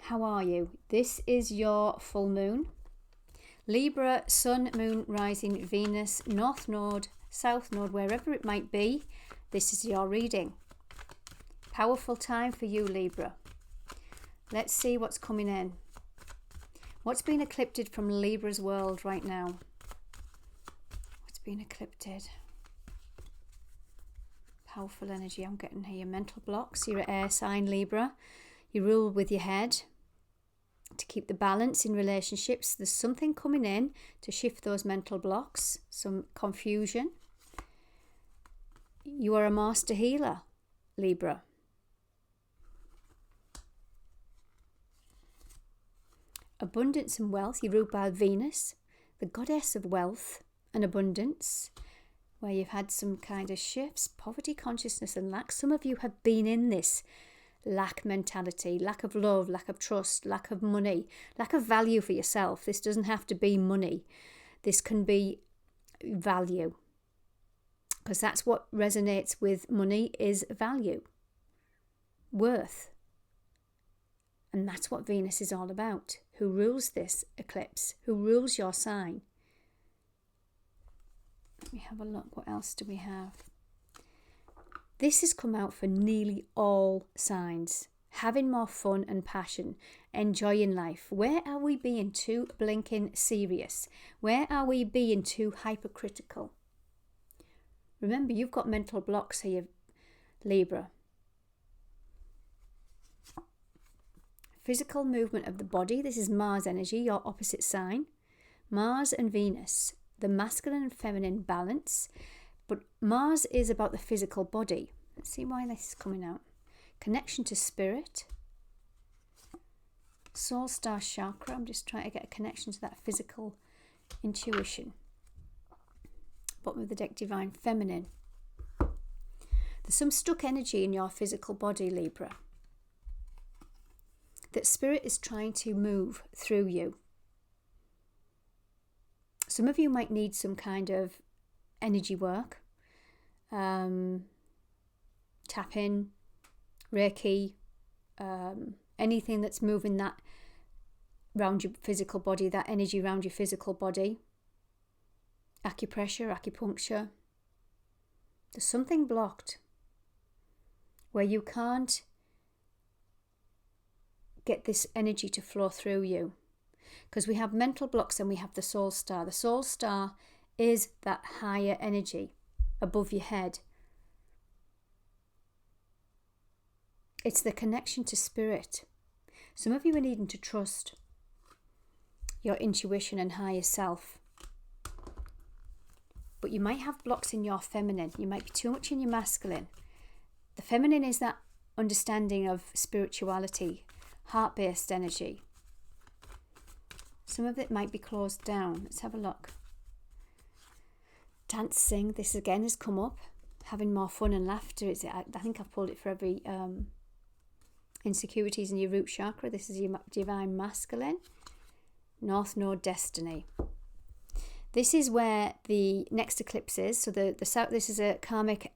how are you? This is your full moon. Libra, Sun, Moon, Rising, Venus, North Node, South Node, wherever it might be, this is your reading. Powerful time for you, Libra. Let's see what's coming in. What's been eclipsed from Libra's world right now? What's been eclipsed? Powerful energy I'm getting here. Mental blocks. You're an air sign, Libra. You rule with your head. To keep the balance in relationships, there's something coming in to shift those mental blocks, some confusion. You are a master healer, Libra. Abundance and wealth, you ruled by Venus, the goddess of wealth and abundance, where you've had some kind of shifts, poverty, consciousness and lack. Some of you have been in this lack mentality, lack of love, lack of trust, lack of money, lack of value for yourself. This doesn't have to be money. This can be value, because that's what resonates with money, is value, worth. And that's what Venus is all about. who rules this eclipse, who rules your sign. Let me have a look. What else do we have? This has come out for nearly all signs. Having more fun and passion, enjoying life. Where are we being too blinking serious? Where are we being too hypercritical? Remember, you've got mental blocks here, Libra. Physical movement of the body. This is Mars energy, your opposite sign. Mars and Venus, the masculine and feminine balance. But Mars is about the physical body. Let's see why this is coming out. Connection to spirit. Soul star chakra. I'm just trying to get a connection to that physical intuition. Bottom of the deck, divine feminine. There's some stuck energy in your physical body, Libra, that spirit is trying to move through you. Some of you might need some kind of energy work, tapping, Reiki, anything that's moving that around your physical body, that energy around your physical body. Acupressure, acupuncture. There's something blocked where you can't get this energy to flow through you. Because we have mental blocks and we have the soul star. The soul star is that higher energy above your head. It's the connection to spirit. Some of you are needing to trust your intuition and higher self. But you might have blocks in your feminine. You might be too much in your masculine. The feminine is that understanding of spirituality, heart-based energy. Some of it might be closed down. Let's have a look. Dancing, this again has come up. Having more fun and laughter. I think I've pulled it for every insecurities in your root chakra. This is your divine masculine. North Node destiny. This is where the next eclipse is. So the south. This is a karmic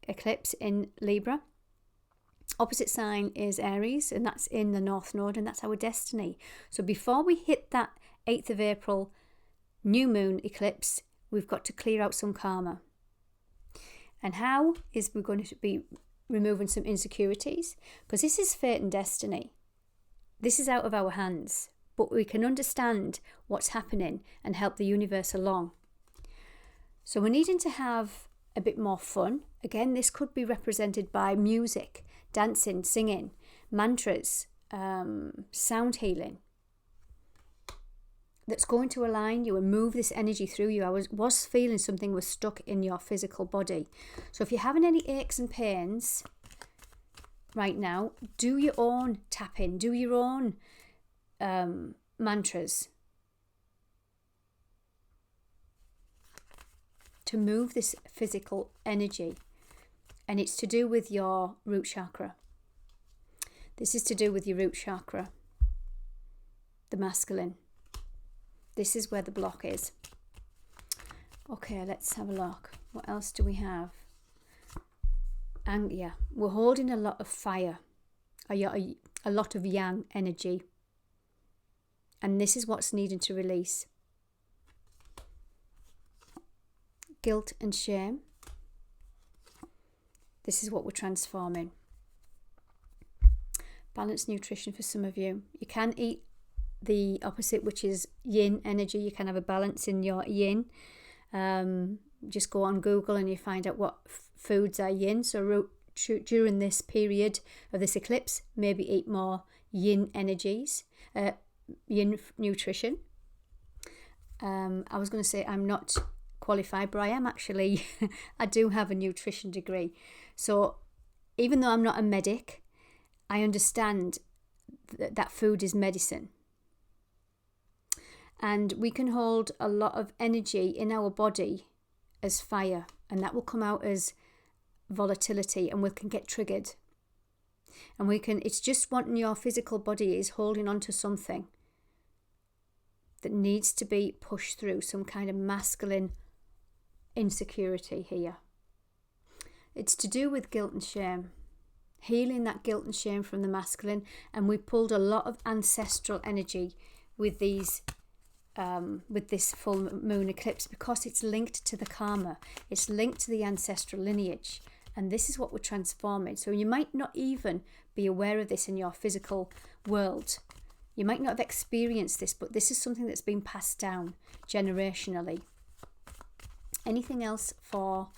eclipse in Libra. Opposite sign is Aries, and that's in the North Node, and that's our destiny. So before we hit that 8th of April new moon eclipse, we've got to clear out some karma. And how is we're going to be removing some insecurities? Because this is fate and destiny. This is out of our hands, but we can understand what's happening and help the universe along. So we're needing to have a bit more fun. Again, this could be represented by music, dancing, singing, mantras, sound healing. That's going to align you and move this energy through you. I was feeling something was stuck in your physical body. So if you're having any aches and pains right now, do your own tapping, do your own mantras to move this physical energy. And it's to do with your root chakra. This is to do with your root chakra, the masculine. This is where the block is. Okay, let's have a look. What else do we have? And yeah, we're holding a lot of fire, a lot of yang energy. And this is what's needed to release. Guilt and shame. This is what we're transforming. Balanced nutrition for some of you. You can eat the opposite, which is yin energy. You can have a balance in your yin. Just go on Google and you find out what foods are yin. So during this period of this eclipse, maybe eat more yin energies, yin nutrition. I was going to say I'm not qualified, but I am actually. I do have a nutrition degree. So even though I'm not a medic, I understand that food is medicine. And we can hold a lot of energy in our body as fire, and that will come out as volatility, and we can get triggered. And it's just wanting your physical body is holding on to something that needs to be pushed through, some kind of masculine insecurity here. It's to do with guilt and shame. Healing that guilt and shame from the masculine, and we pulled a lot of ancestral energy with these with this full moon eclipse, because it's linked to the karma, it's linked to the ancestral lineage, and this is what we're transforming. So you might not even be aware of this in your physical world. You might not have experienced this, but this is something that's been passed down generationally. Anything else for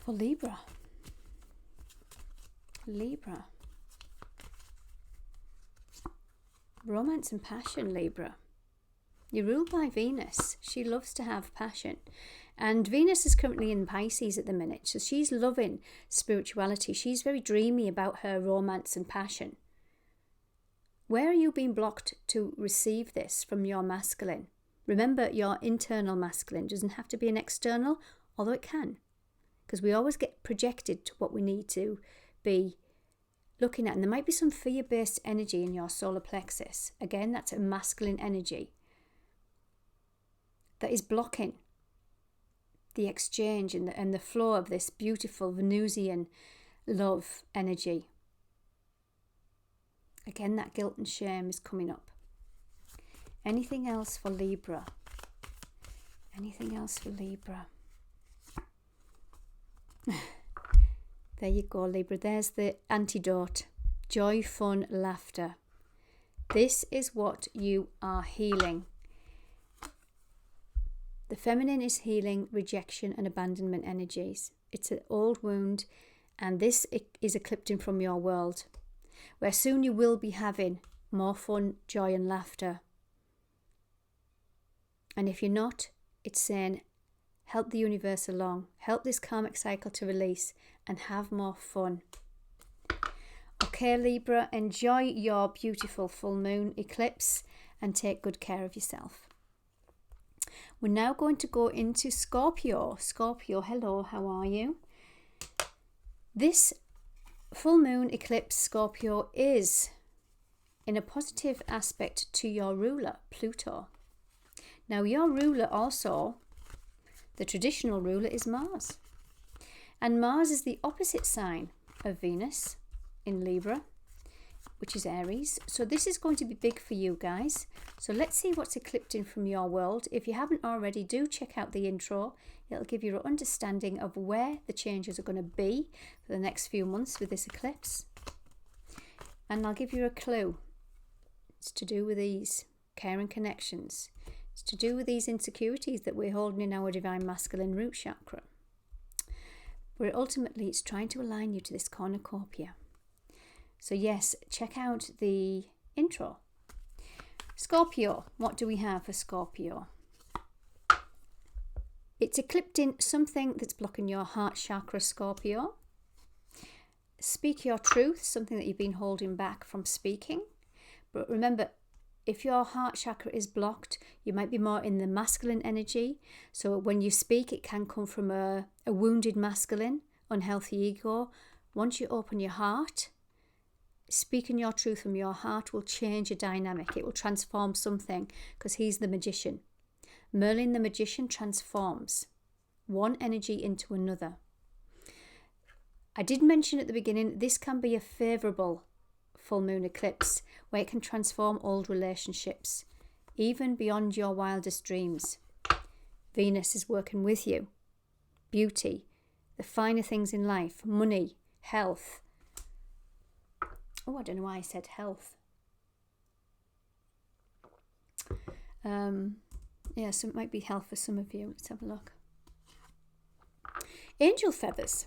Libra? Libra. Romance and passion, Libra. You're ruled by Venus. She loves to have passion. And Venus is currently in Pisces at the minute. So she's loving spirituality. She's very dreamy about her romance and passion. Where are you being blocked to receive this from your masculine? Remember, your internal masculine doesn't have to be an external, although it can. Because we always get projected to what we need to be looking at. And there might be some fear-based energy in your solar plexus. Again, that's a masculine energy that is blocking the exchange and the flow of this beautiful Venusian love energy. Again, that guilt and shame is coming up. Anything else for Libra? Anything else for Libra? There you go, Libra. There's the antidote. Joy, fun, laughter. This is what you are healing. The feminine is healing rejection and abandonment energies. It's an old wound, and this is eclipsing from your world, where soon you will be having more fun, joy and laughter. And if you're not, it's saying, help the universe along, help this karmic cycle to release and have more fun. Okay, Libra, enjoy your beautiful full moon eclipse and take good care of yourself. We're now going to go into Scorpio. Scorpio, hello, how are you? This full moon eclipse, Scorpio, is in a positive aspect to your ruler, Pluto. Now, your ruler also, the traditional ruler, is Mars. And Mars is the opposite sign of Venus in Libra, which is Aries. So this is going to be big for you guys. So let's see what's eclipsing from your world. If you haven't already, do check out the intro. It'll give you an understanding of where the changes are going to be for the next few months with this eclipse. And I'll give you a clue. It's to do with these caring connections. It's to do with these insecurities that we're holding in our divine masculine root chakra. But ultimately, it's trying to align you to this cornucopia. So yes, check out the intro. Scorpio, what do we have for Scorpio? It's eclipsing something that's blocking your heart chakra, Scorpio. Speak your truth, something that you've been holding back from speaking. But remember, if your heart chakra is blocked, you might be more in the masculine energy. So when you speak, it can come from a wounded masculine, unhealthy ego. Once you open your heart, speaking your truth from your heart will change a dynamic. It will transform something, because he's the magician. Merlin the magician transforms one energy into another. I did mention at the beginning, this can be a favourable full moon eclipse where it can transform old relationships, even beyond your wildest dreams. Venus is working with you. Beauty, the finer things in life, money, health. Oh, I don't know why I said health. Yeah, so it might be health for some of you. Let's have a look. Angel feathers.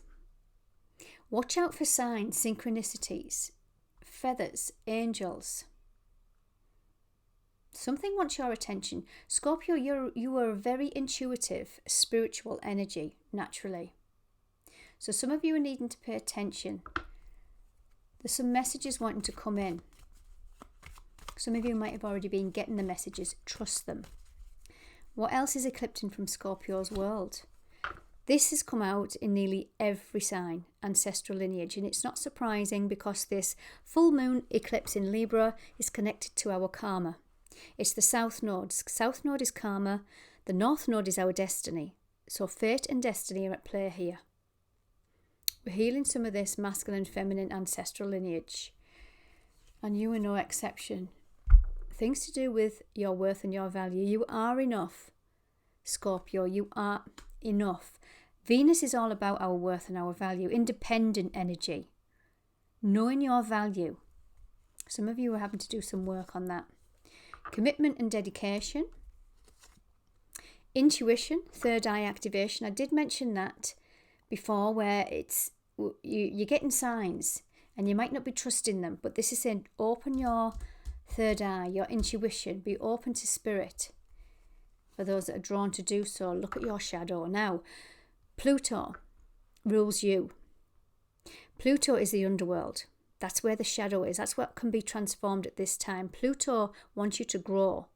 Watch out for signs, synchronicities. Feathers, angels. Something wants your attention. Scorpio, you are a very intuitive, spiritual energy, naturally. So some of you are needing to pay attention. There's some messages wanting to come in. Some of you might have already been getting the messages. Trust them. What else is eclipsing from Scorpio's world? This has come out in nearly every sign, ancestral lineage, and it's not surprising because this full moon eclipse in Libra is connected to our karma. It's the south node. South node is karma. The north node is our destiny. So fate and destiny are at play here. We're healing some of this masculine, feminine, ancestral lineage. And you are no exception. things to do with your worth and your value. You are enough, Scorpio. You are enough. Venus is all about our worth and our value. Independent energy. Knowing your value. Some of you are having to do some work on that. Commitment and dedication. Intuition, third eye activation. I did mention that before, where it's you're getting signs and you might not be trusting them, but this is saying open your third eye, your intuition, be open to spirit. For those that are drawn to do so, look at your shadow. Now, Pluto rules you. Pluto is the underworld. That's where the shadow is. That's what can be transformed at this time. Pluto wants you to grow,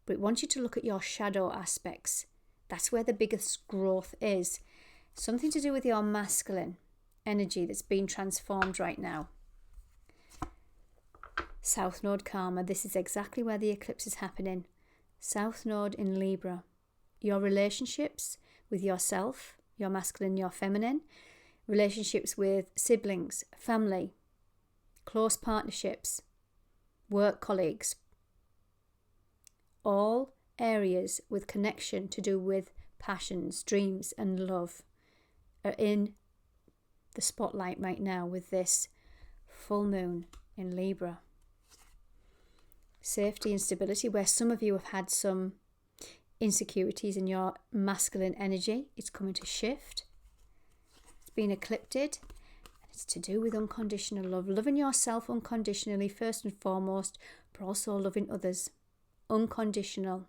but it wants you to look at your shadow aspects. That's where the biggest growth is. Something to do with your masculine energy that's being transformed right now. South Node Karma. This is exactly where the eclipse is happening. South Node in Libra. Your relationships with yourself, your masculine, your feminine. Relationships with siblings, family, close partnerships, work colleagues. All areas with connection to do with passions, dreams and love are in the spotlight right now with this full moon in Libra. Safety and stability, where some of you have had some insecurities in your masculine energy. It's coming to shift. It's been eclipsed. And it's to do with unconditional love. Loving yourself unconditionally first and foremost, but also loving others. Unconditional.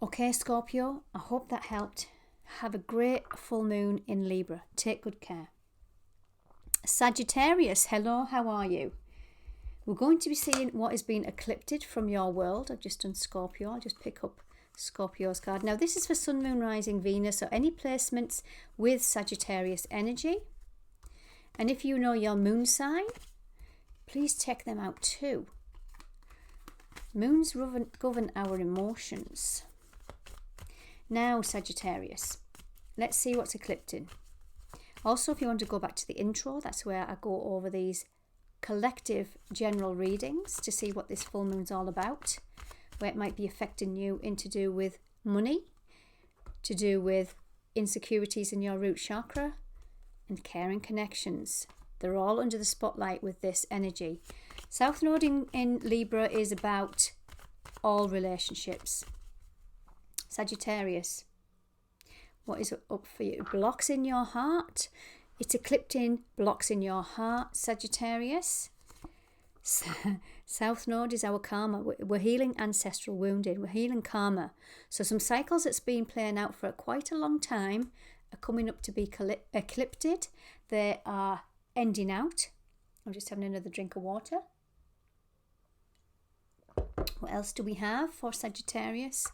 Okay, Scorpio, I hope that helped. Have a great full moon in Libra. Take good care. Sagittarius, hello, how are you? We're going to be seeing what is being eclipsed from your world. I've just done Scorpio. I'll just pick up Scorpio's card. Now, this is for Sun, Moon, Rising, Venus, or any placements with Sagittarius energy. And if you know your moon sign, please check them out too. Moons govern our emotions. Now, Sagittarius, let's see what's eclipsing. Also, if you want to go back to the intro, that's where I go over these collective general readings to see what this full moon's all about, where it might be affecting you in to do with money, to do with insecurities in your root chakra, and caring connections. They're all under the spotlight with this energy. South Node in Libra is about all relationships. Sagittarius, what is up for you? Blocks in your heart. It's eclipsing blocks in your heart, Sagittarius. South Node is our karma. We're healing ancestral wounding. We're healing karma. So some cycles that's been playing out for quite a long time are coming up to be eclipsed. They are ending out. I'm just having another drink of water. What else do we have for Sagittarius?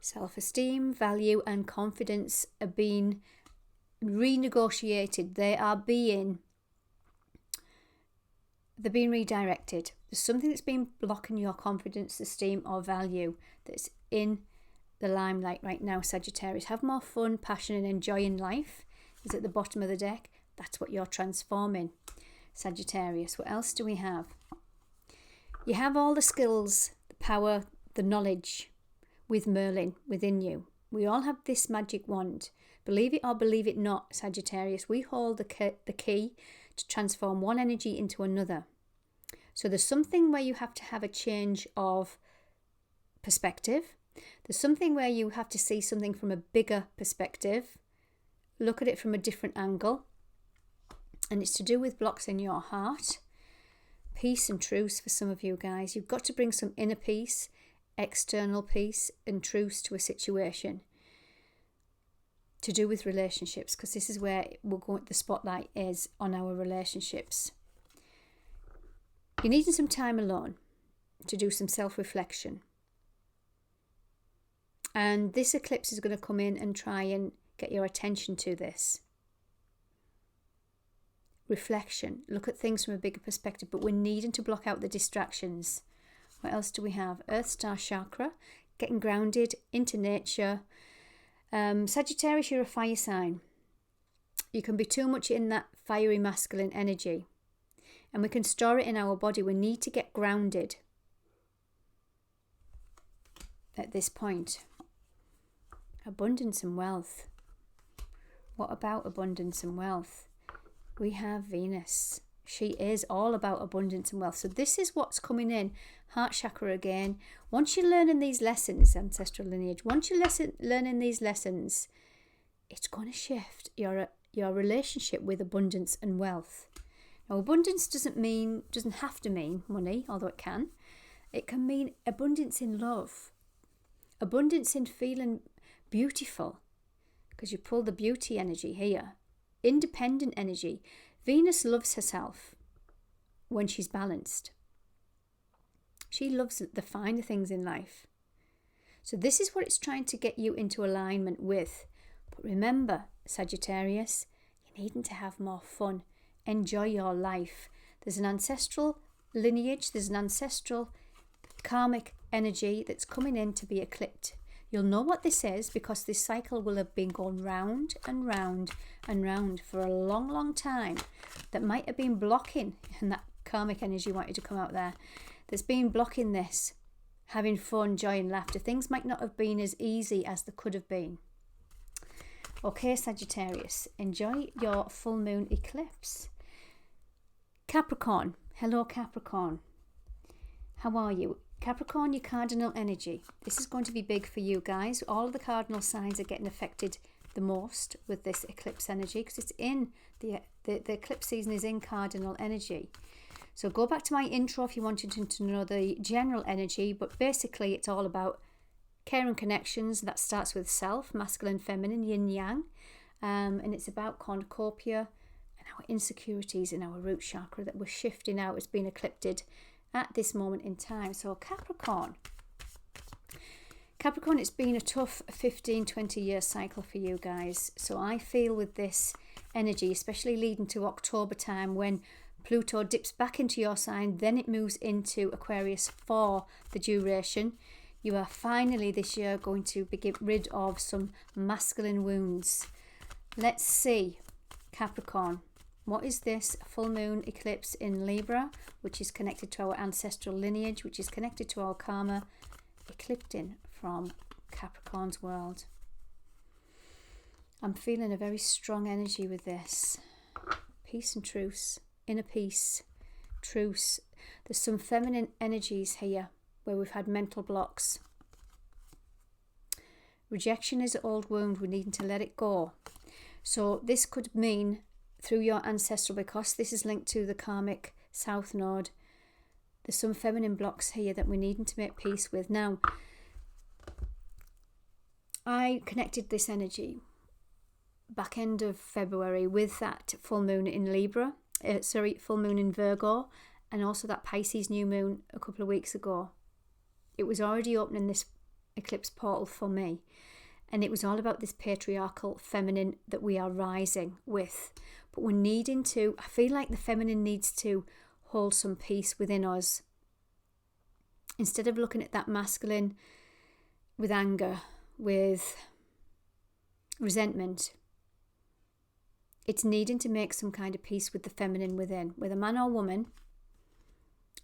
Self-esteem, value and confidence are being renegotiated. They're being redirected. There's something that's been blocking your confidence, esteem or value that's in the limelight right now, Sagittarius. Have more fun, passion and enjoying life is at the bottom of the deck. That's what you're transforming, Sagittarius. What else do we have? You have all the skills, the power, the knowledge with Merlin within you. We all have this magic wand. Believe it or believe it not, Sagittarius, we hold the key to transform one energy into another. So there's something where you have to have a change of perspective. There's something where you have to see something from a bigger perspective. Look at it from a different angle. And it's to do with blocks in your heart. Peace and truce for some of you guys. You've got to bring some inner peace, external peace and truce to a situation. To do with relationships, because this is where we're going. The spotlight is on our relationships. You're needing some time alone to do some self-reflection, and this eclipse is going to come in and try and get your attention to this reflection. Look at things from a bigger perspective, but we're needing to block out the distractions. What else do we have? Earth Star Chakra, getting grounded into nature. Sagittarius, you're a fire sign. You can be too much in that fiery masculine energy. and we can store it in our body. We need to get grounded at this point. Abundance and wealth. What about abundance and wealth? We have Venus. She is all about abundance and wealth. So this is what's coming in. Heart chakra again. Once you're learning these lessons, ancestral lineage, once you're learning these lessons, it's going to shift your relationship with abundance and wealth. Now, abundance doesn't have to mean money, although it can. It can mean abundance in love. Abundance in feeling beautiful, because you pull the beauty energy here. Independent energy. Venus loves herself when she's balanced. She loves the finer things in life. So this is what it's trying to get you into alignment with. But remember, Sagittarius, you're needing to have more fun. Enjoy your life. There's an ancestral lineage, there's an ancestral karmic energy that's coming in to be eclipsed. You'll know what this is because this cycle will have been going round and round and round for a long, long time. That might have been blocking, and that karmic energy wanted to come out there. That's been blocking this. Having fun, joy and laughter. Things might not have been as easy as they could have been. Okay, Sagittarius, enjoy your full moon eclipse. Capricorn. Hello, Capricorn. How are you? Capricorn, your cardinal energy. This is going to be big for you guys. All of the cardinal signs are getting affected the most with this eclipse energy because it's in the eclipse season is in cardinal energy. So go back to my intro if you wanted to know the general energy, but basically it's all about care and connections. That starts with self, masculine, feminine, yin, yang, and it's about cornucopia and our insecurities in our root chakra that we're shifting out. It's been eclipsed at this moment in time. So Capricorn, it's been a tough 15-20 year cycle for you guys. So I feel with this energy, especially leading to October time when Pluto dips back into your sign, then it moves into Aquarius for the duration. You are finally this year going to get rid of some masculine wounds. Let's see, Capricorn. What is this full moon eclipse in Libra, which is connected to our ancestral lineage, which is connected to our karma, eclipsing from Capricorn's world? I'm feeling a very strong energy with this. Peace and truce, inner peace, truce. There's some feminine energies here where we've had mental blocks. Rejection is an old wound. We're needing to let it go. So this could mean through your ancestral, because this is linked to the karmic south node, there's some feminine blocks here that we're needing to make peace with. Now, I connected this energy back end of February with that full moon in Libra, full moon in Virgo, and also that Pisces new moon a couple of weeks ago. It was already opening this eclipse portal for me, and it was all about this patriarchal feminine that we are rising with. But we're needing to, I feel like the feminine needs to hold some peace within us. Instead of looking at that masculine with anger, with resentment, it's needing to make some kind of peace with the feminine within. With a man or woman,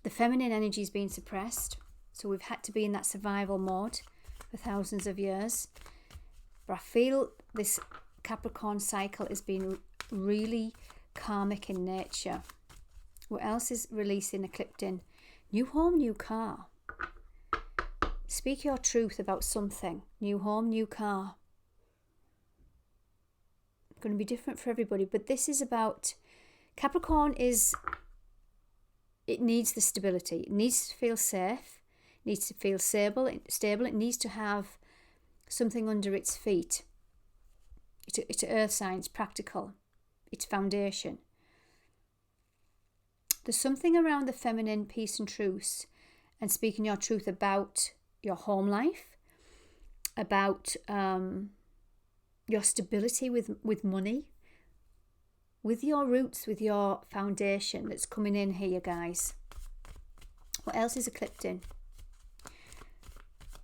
the feminine energy is being suppressed. So we've had to be in that survival mode for thousands of years. But I feel this Capricorn cycle has been really karmic in nature. What else is releasing, eclipsing? New home, new car. Speak your truth about something. New home, new car. Going to be different for everybody, but this is about Capricorn. It needs the stability. It needs to feel safe. It needs to feel stable. It needs to have something under its feet. It's earth sign. It's practical. It's foundation. There's something around the feminine peace and truce and speaking your truth about your home life, about your stability with money, with your roots, with your foundation that's coming in here, guys. What else is eclipsing?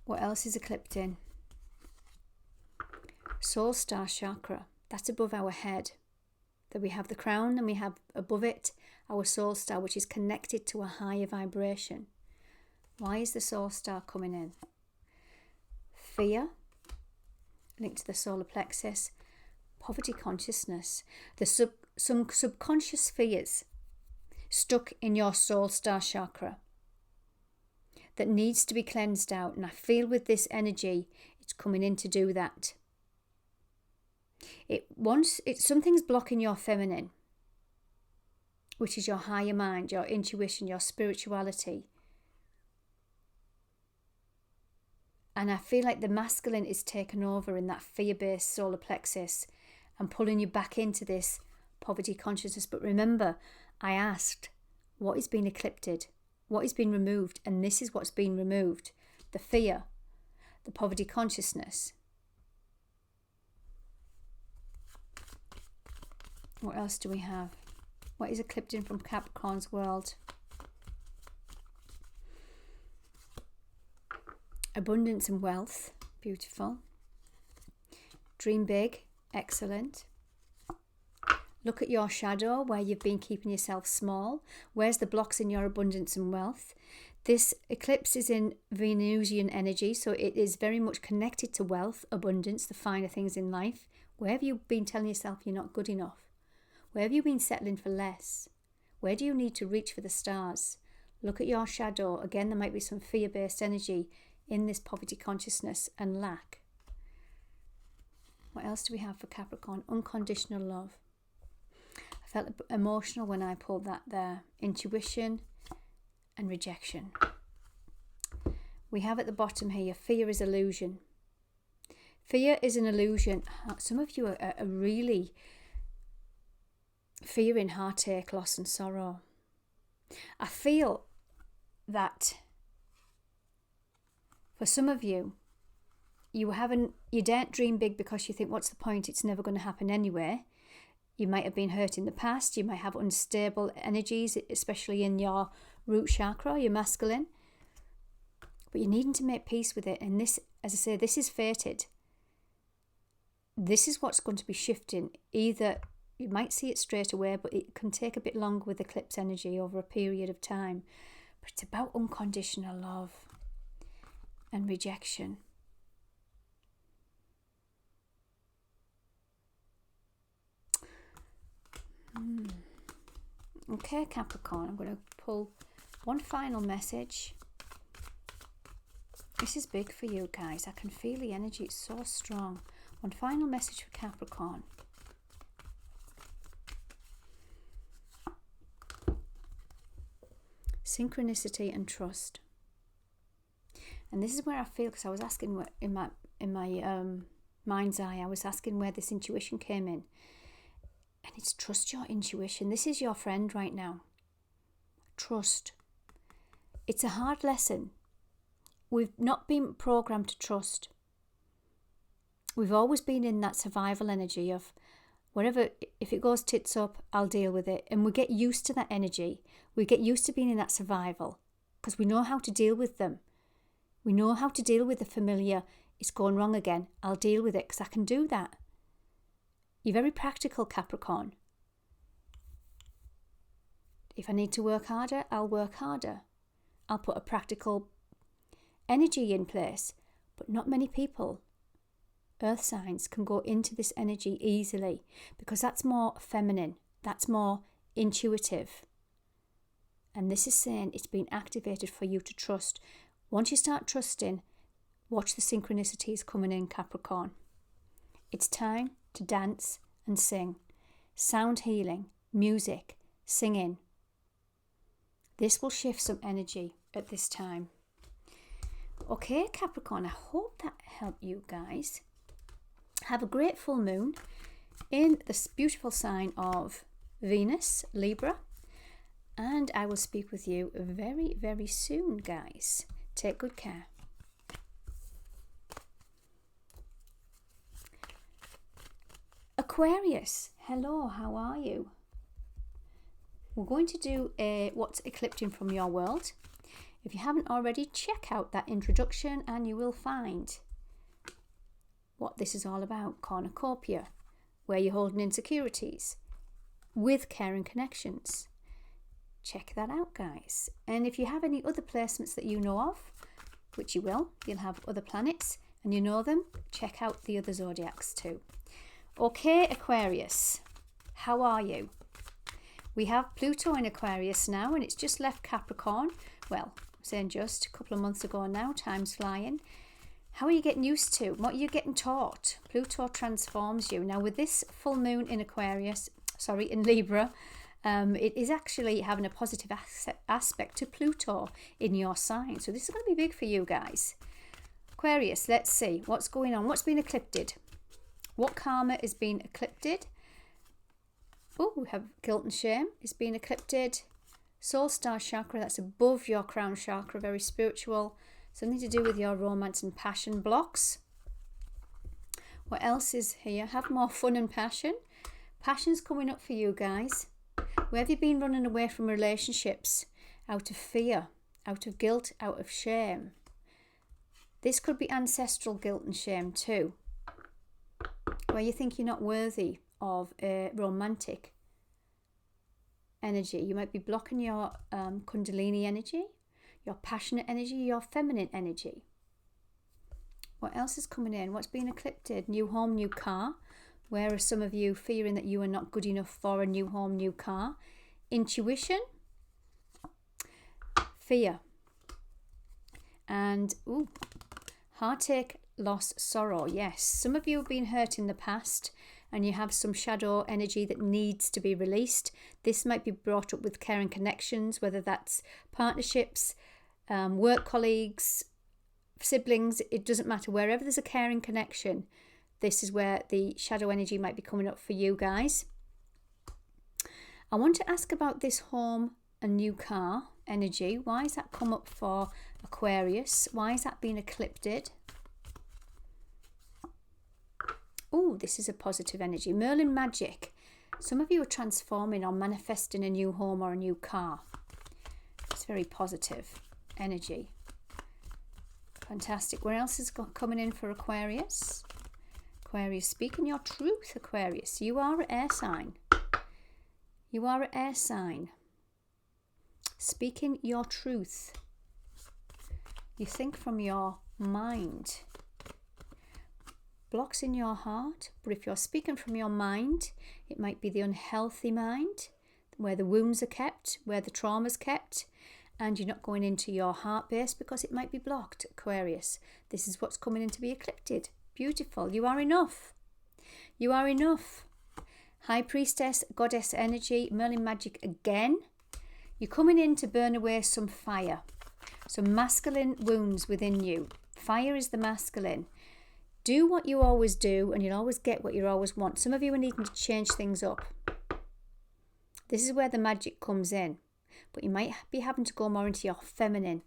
What else is eclipsing? Soul star chakra. That's above our head. That we have the crown and we have above it our soul star, which is connected to a higher vibration. Why is the soul star coming in? Fear, linked to the solar plexus, poverty consciousness, some subconscious fears stuck in your soul star chakra that needs to be cleansed out. And I feel with this energy, it's coming in to do that. Something's blocking your feminine, which is your higher mind, your intuition, your spirituality. And I feel like the masculine is taken over in that fear-based solar plexus and pulling you back into this poverty consciousness. But remember, I asked, what is being eclipsed? What is being removed? And this is what's being removed. The fear, the poverty consciousness. What else do we have? What is eclipsing from Capricorn's world? Abundance and wealth, beautiful. Dream big, excellent. Look at your shadow, where you've been keeping yourself small. Where's the blocks in your abundance and wealth? This eclipse is in Venusian energy, so it is very much connected to wealth, abundance, the finer things in life. Where have you been telling yourself you're not good enough? Where have you been settling for less? Where do you need to reach for the stars? Look at your shadow. Again, there might be some fear-based energy in this poverty consciousness and lack. What else do we have for Capricorn? Unconditional love. I felt emotional when I pulled that there. Intuition and rejection. We have at the bottom here, fear is illusion. Fear is an illusion. Some of you are really fearing heartache, loss and sorrow. I feel that for some of you, you daren't dream big because you think, what's the point? It's never going to happen anyway. You might have been hurt in the past. You might have unstable energies, especially in your root chakra, your masculine. But you're needing to make peace with it. And this, as I say, this is fated. This is what's going to be shifting. Either you might see it straight away, but it can take a bit longer with eclipse energy over a period of time. But it's about unconditional love and rejection. Okay, Capricorn, I'm going to pull one final message. This is big for you guys. I can feel the energy. It's so strong. One final message for Capricorn. Synchronicity and trust. And this is where I feel, because I was asking in my mind's eye, I was asking where this intuition came in. And it's trust your intuition. This is your friend right now. Trust. It's a hard lesson. We've not been programmed to trust. We've always been in that survival energy of whatever, if it goes tits up, I'll deal with it. And we get used to that energy. We get used to being in that survival because we know how to deal with them. We know how to deal with the familiar. It's going wrong again. I'll deal with it because I can do that. You're very practical, Capricorn. If I need to work harder, I'll work harder. I'll put a practical energy in place. But not many people, earth signs, can go into this energy easily because that's more feminine. That's more intuitive. And this is saying it's been activated for you to trust. Once you start trusting, watch the synchronicities coming in, Capricorn. It's time to dance and sing. Sound healing, music, singing. This will shift some energy at this time. Okay, Capricorn, I hope that helped you guys. Have a great full moon in this beautiful sign of Venus, Libra. And I will speak with you very, very soon, guys. Take good care. Aquarius, hello, how are you? We're going to do what's eclipsing from your world. If you haven't already, check out that introduction and you will find what this is all about. Cornucopia, where you're holding insecurities. with caring connections. Check that out, guys. And if you have any other placements that you know of, which you will, you'll have other planets and you know them, check out the other zodiacs too. Okay, Aquarius, how are you? We have Pluto in Aquarius now, and it's just left Capricorn. Well, I'm saying just a couple of months ago now, time's flying. How are you getting used to? What are you getting taught? Pluto transforms you. Now with this full moon in Aquarius, in Libra, it is actually having a positive aspect to Pluto in your sign. So this is going to be big for you guys. Aquarius, let's see what's going on. What's been eclipsed? What karma is being eclipsed? Oh, we have guilt and shame is being eclipsed. Soul star chakra, that's above your crown chakra, very spiritual. Something to do with your romance and passion blocks. What else is here? Have more fun and passion. Passion's coming up for you guys. Where have you been running away from relationships? Out of fear, out of guilt, out of shame. This could be ancestral guilt and shame too. Where you think you're not worthy of a romantic energy. You might be blocking your Kundalini energy, your passionate energy, your feminine energy. What else is coming in? What's being eclipsed? New home, new car. Where are some of you fearing that you are not good enough for a new home, new car? Intuition, fear, and heartache, loss, sorrow. Yes, some of you have been hurt in the past and you have some shadow energy that needs to be released. This might be brought up with caring connections, whether that's partnerships, work colleagues, siblings, it doesn't matter. Wherever there's a caring connection, this is where the shadow energy might be coming up for you guys. I want to ask about this home and new car energy. Why has that come up for Aquarius? Why has that been eclipsed? Oh, this is a positive energy. Merlin magic. Some of you are transforming or manifesting a new home or a new car. It's very positive energy. Fantastic. Where else is coming in for Aquarius? Aquarius, speaking your truth, Aquarius. You are an air sign. You are an air sign. Speaking your truth. You think from your mind. Blocks in your heart, but if you're speaking from your mind, it might be the unhealthy mind, where the wounds are kept, where the trauma's kept, and you're not going into your heart base because it might be blocked, Aquarius. This is what's coming in to be eclipsed. Beautiful. You are enough. You are enough. High Priestess, Goddess energy, Merlin magic again. You're coming in to burn away some fire, some masculine wounds within you. Fire is the masculine. Do what you always do and you'll always get what you always want. Some of you are needing to change things up. This is where the magic comes in. But you might be having to go more into your feminine,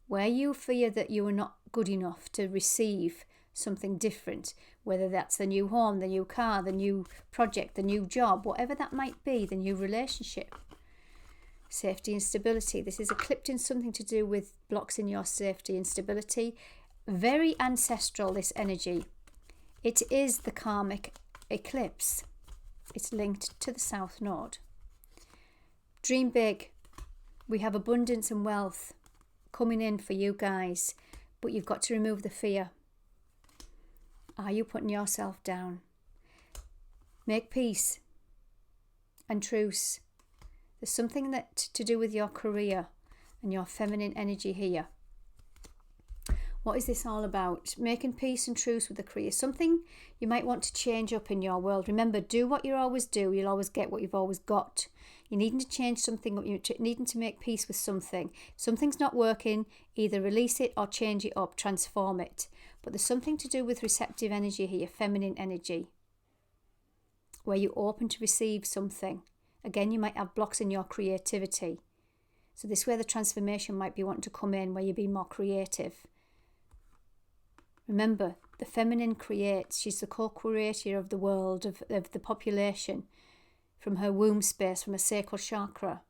where you fear that you are not good enough to receive something different, whether that's the new home, the new car, the new project, the new job, whatever that might be, the new relationship. Safety and stability. This is eclipsing something to do with blocks in your safety and stability. Very ancestral, this energy. It is the karmic eclipse. It's linked to the South Node. Dream big. We have abundance and wealth coming in for you guys, but you've got to remove the fear. Are you putting yourself down? Make peace and truce. There's something that to do with your career and your feminine energy here. What is this all about? Making peace and truce with the career. Something you might want to change up in your world. Remember, do what you always do. You'll always get what you've always got. You're needing to change something up. You're needing to make peace with something. If something's not working, either release it or change it up, transform it. But there's something to do with receptive energy here, feminine energy, where you're open to receive something. Again, you might have blocks in your creativity. So this is where the transformation might be wanting to come in, where you be more creative. Remember, the feminine creates. She's the co-creator of the world, of the population, from her womb space, from her sacral chakra.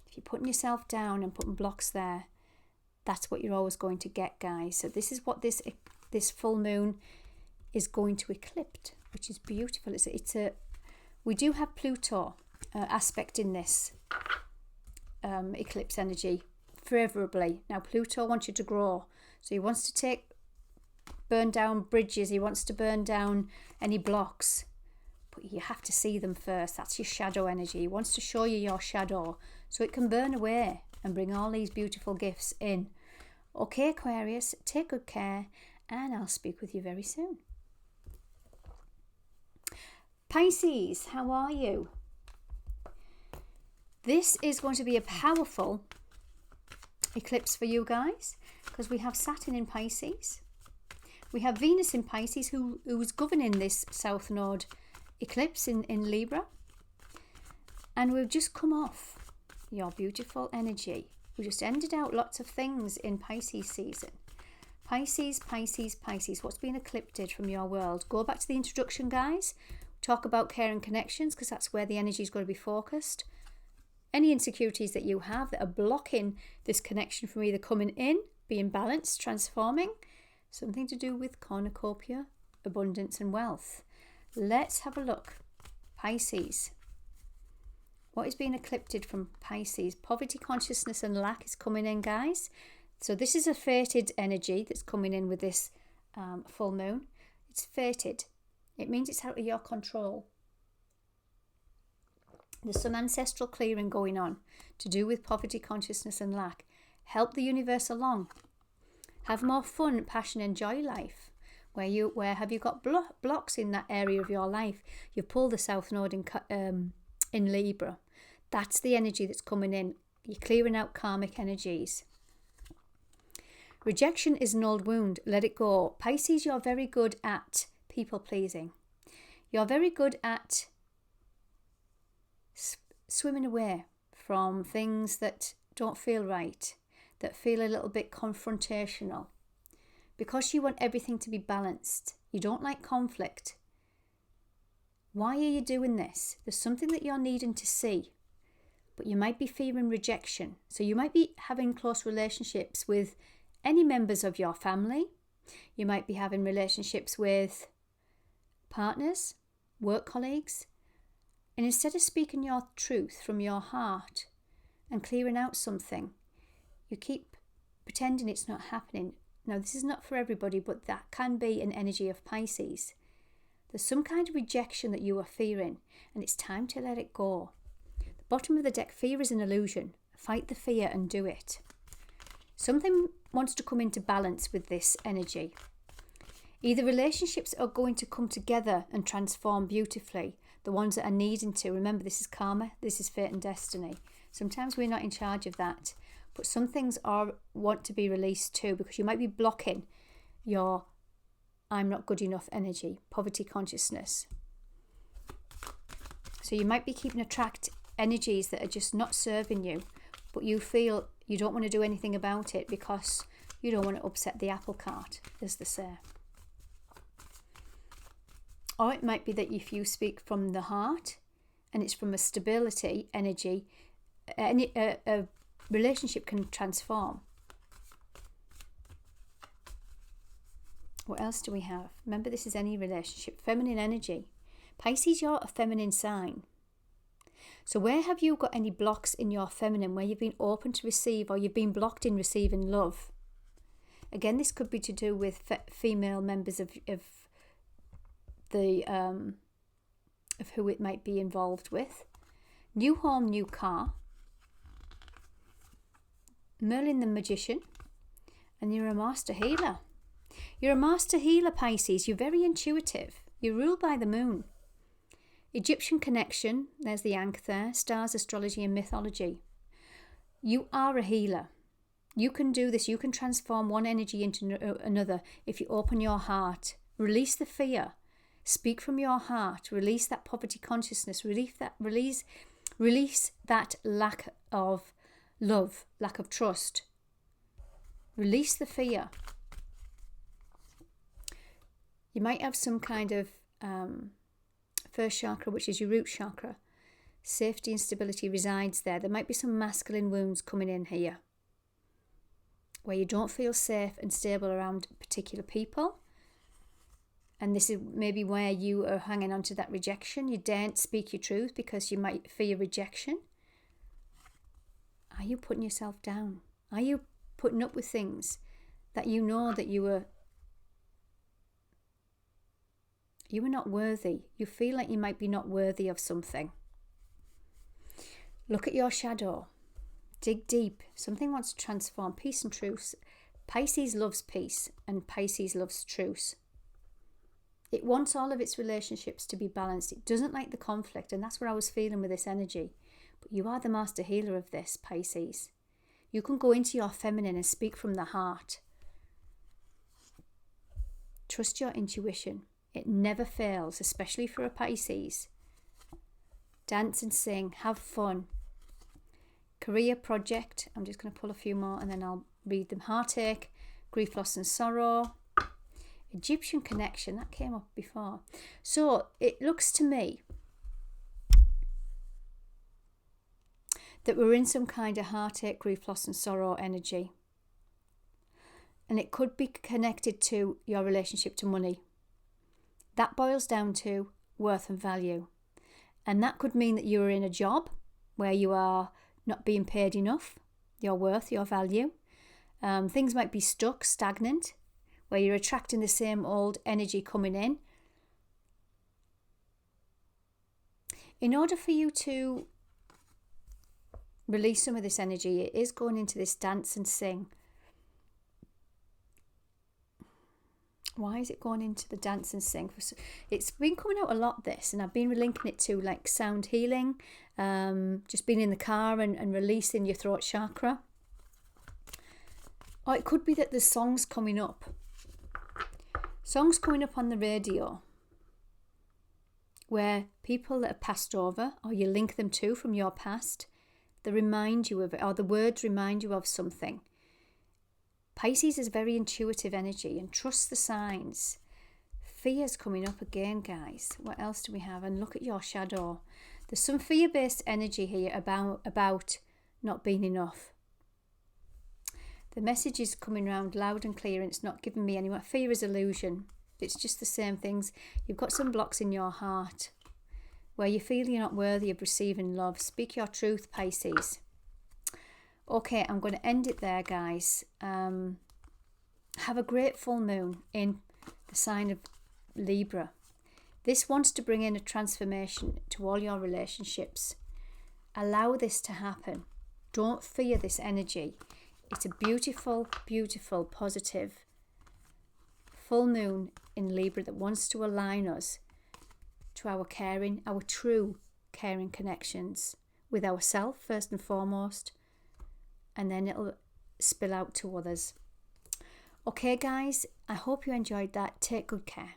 If you're putting yourself down and putting blocks there, that's what you're always going to get, guys. So this is what this full moon is going to eclipse, which is beautiful. It's a We do have Pluto aspect in this eclipse energy favorably. Now Pluto wants you to grow, so he wants to burn down bridges, he wants to burn down any blocks, but you have to see them first. That's your shadow energy. He wants to show you your shadow so it can burn away and bring all these beautiful gifts in. Okay, Aquarius, take good care, and I'll speak with you very soon. Pisces, how are you? This is going to be a powerful eclipse for you guys, because we have Saturn in Pisces. We have Venus in Pisces, who is governing this South Node eclipse in Libra. And we've just come off your beautiful energy. We just ended out lots of things in Pisces season. Pisces, Pisces, Pisces. What's been eclipsed from your world? Go back to the introduction, guys. Talk about care and connections, because that's where the energy is going to be focused. Any insecurities that you have that are blocking this connection from either coming in, being balanced, transforming. Something to do with cornucopia, abundance and wealth. Let's have a look. Pisces. What is being eclipsed from Pisces? Poverty, consciousness and lack is coming in, guys. So this is a fated energy that's coming in with this full moon. It's fated. It means it's out of your control. There's some ancestral clearing going on to do with poverty, consciousness and lack. Help the universe along. Have more fun, passion, enjoy life. Where have you got blocks in that area of your life? You've pulled the South Node in Libra. That's the energy that's coming in. You're clearing out karmic energies. Rejection is an old wound. Let it go. Pisces, you're very good at people pleasing. You're very good at swimming away from things that don't feel right, that feel a little bit confrontational. Because you want everything to be balanced. You don't like conflict. Why are you doing this? There's something that you're needing to see. But you might be fearing rejection. So you might be having close relationships with any members of your family. You might be having relationships with partners, work colleagues. And instead of speaking your truth from your heart and clearing out something, you keep pretending it's not happening. Now, this is not for everybody, but that can be an energy of Pisces. There's some kind of rejection that you are fearing, and it's time to let it go. The bottom of the deck, fear is an illusion. Fight the fear and do it. Something wants to come into balance with this energy. Either relationships are going to come together and transform beautifully. The ones that are needing to. Remember, this is karma. This is fate and destiny. Sometimes we're not in charge of that. But some things want to be released too, because you might be blocking your I'm not good enough energy, poverty consciousness. So you might be keeping attract energies that are just not serving you, but you feel you don't want to do anything about it because you don't want to upset the apple cart, as they say. Or it might be that if you speak from the heart and it's from a stability energy, a relationship can transform. What else do we have? Remember, this is any relationship. Feminine energy. Pisces, you're a feminine sign. So where have you got any blocks in your feminine, where you've been open to receive or you've been blocked in receiving love? Again, this could be to do with female members of who it might be involved with. New home, new car. Merlin the Magician. And you're a master healer. You're a master healer, Pisces. You're very intuitive. You're ruled by the moon. Egyptian connection. There's the Ankh there. Stars, astrology and mythology. You are a healer. You can do this. You can transform one energy into another if you open your heart. Release the fear. Speak from your heart. Release that poverty consciousness. Release that lack of love, lack of trust. Release the fear. You might have some kind of first chakra, which is your root chakra. Safety and stability resides there. There might be some masculine wounds coming in here, where you don't feel safe and stable around particular people. And this is maybe where you are hanging on to that rejection. You daren't speak your truth because you might fear rejection. Are you putting yourself down? Are you putting up with things that you know that you were not worthy? You feel like you might be not worthy of something. Look at your shadow. Dig deep. Something wants to transform. Peace and truce. Pisces loves peace and Pisces loves truce. It wants all of its relationships to be balanced. It doesn't like the conflict, and that's what I was feeling with this energy. But you are the master healer of this, Pisces. You can go into your feminine and speak from the heart. Trust your intuition. It never fails, especially for a Pisces. Dance and sing. Have fun. Career project. I'm just going to pull a few more and then I'll read them. Heartache, grief, loss and sorrow. Egyptian connection. That came up before. So it looks to me that we're in some kind of heartache, grief, loss and sorrow energy. And it could be connected to your relationship to money. That boils down to worth and value. And that could mean that you're in a job where you are not being paid enough, your worth, your value. Things might be stuck, stagnant, where you're attracting the same old energy coming in. In order for you to release some of this energy, it is going into this dance and sing. Why is it going into the dance and sing? It's been coming out a lot, this, and I've been linking it to like sound healing, just being in the car and releasing your throat chakra. Or it could be that there's songs coming up on the radio where people that have passed over, or you link them to from your past, they remind you of it, or the words remind you of something. Pisces is very intuitive energy and trusts the signs. Fear's coming up again, guys. What else do we have? And look at your shadow. There's some fear-based energy here about not being enough. The message is coming around loud and clear and it's not giving me any more. Fear is illusion. It's just the same things. You've got some blocks in your heart where you feel you're not worthy of receiving love. Speak your truth, Pisces. Okay, I'm going to end it there, guys. Have a great full moon in the sign of Libra. This wants to bring in a transformation to all your relationships. Allow this to happen. Don't fear this energy. It's a beautiful, beautiful, positive full moon in Libra that wants to align us to our caring, our true caring connections with ourselves first and foremost, and then it'll spill out to others. Okay, guys, I hope you enjoyed that. Take good care.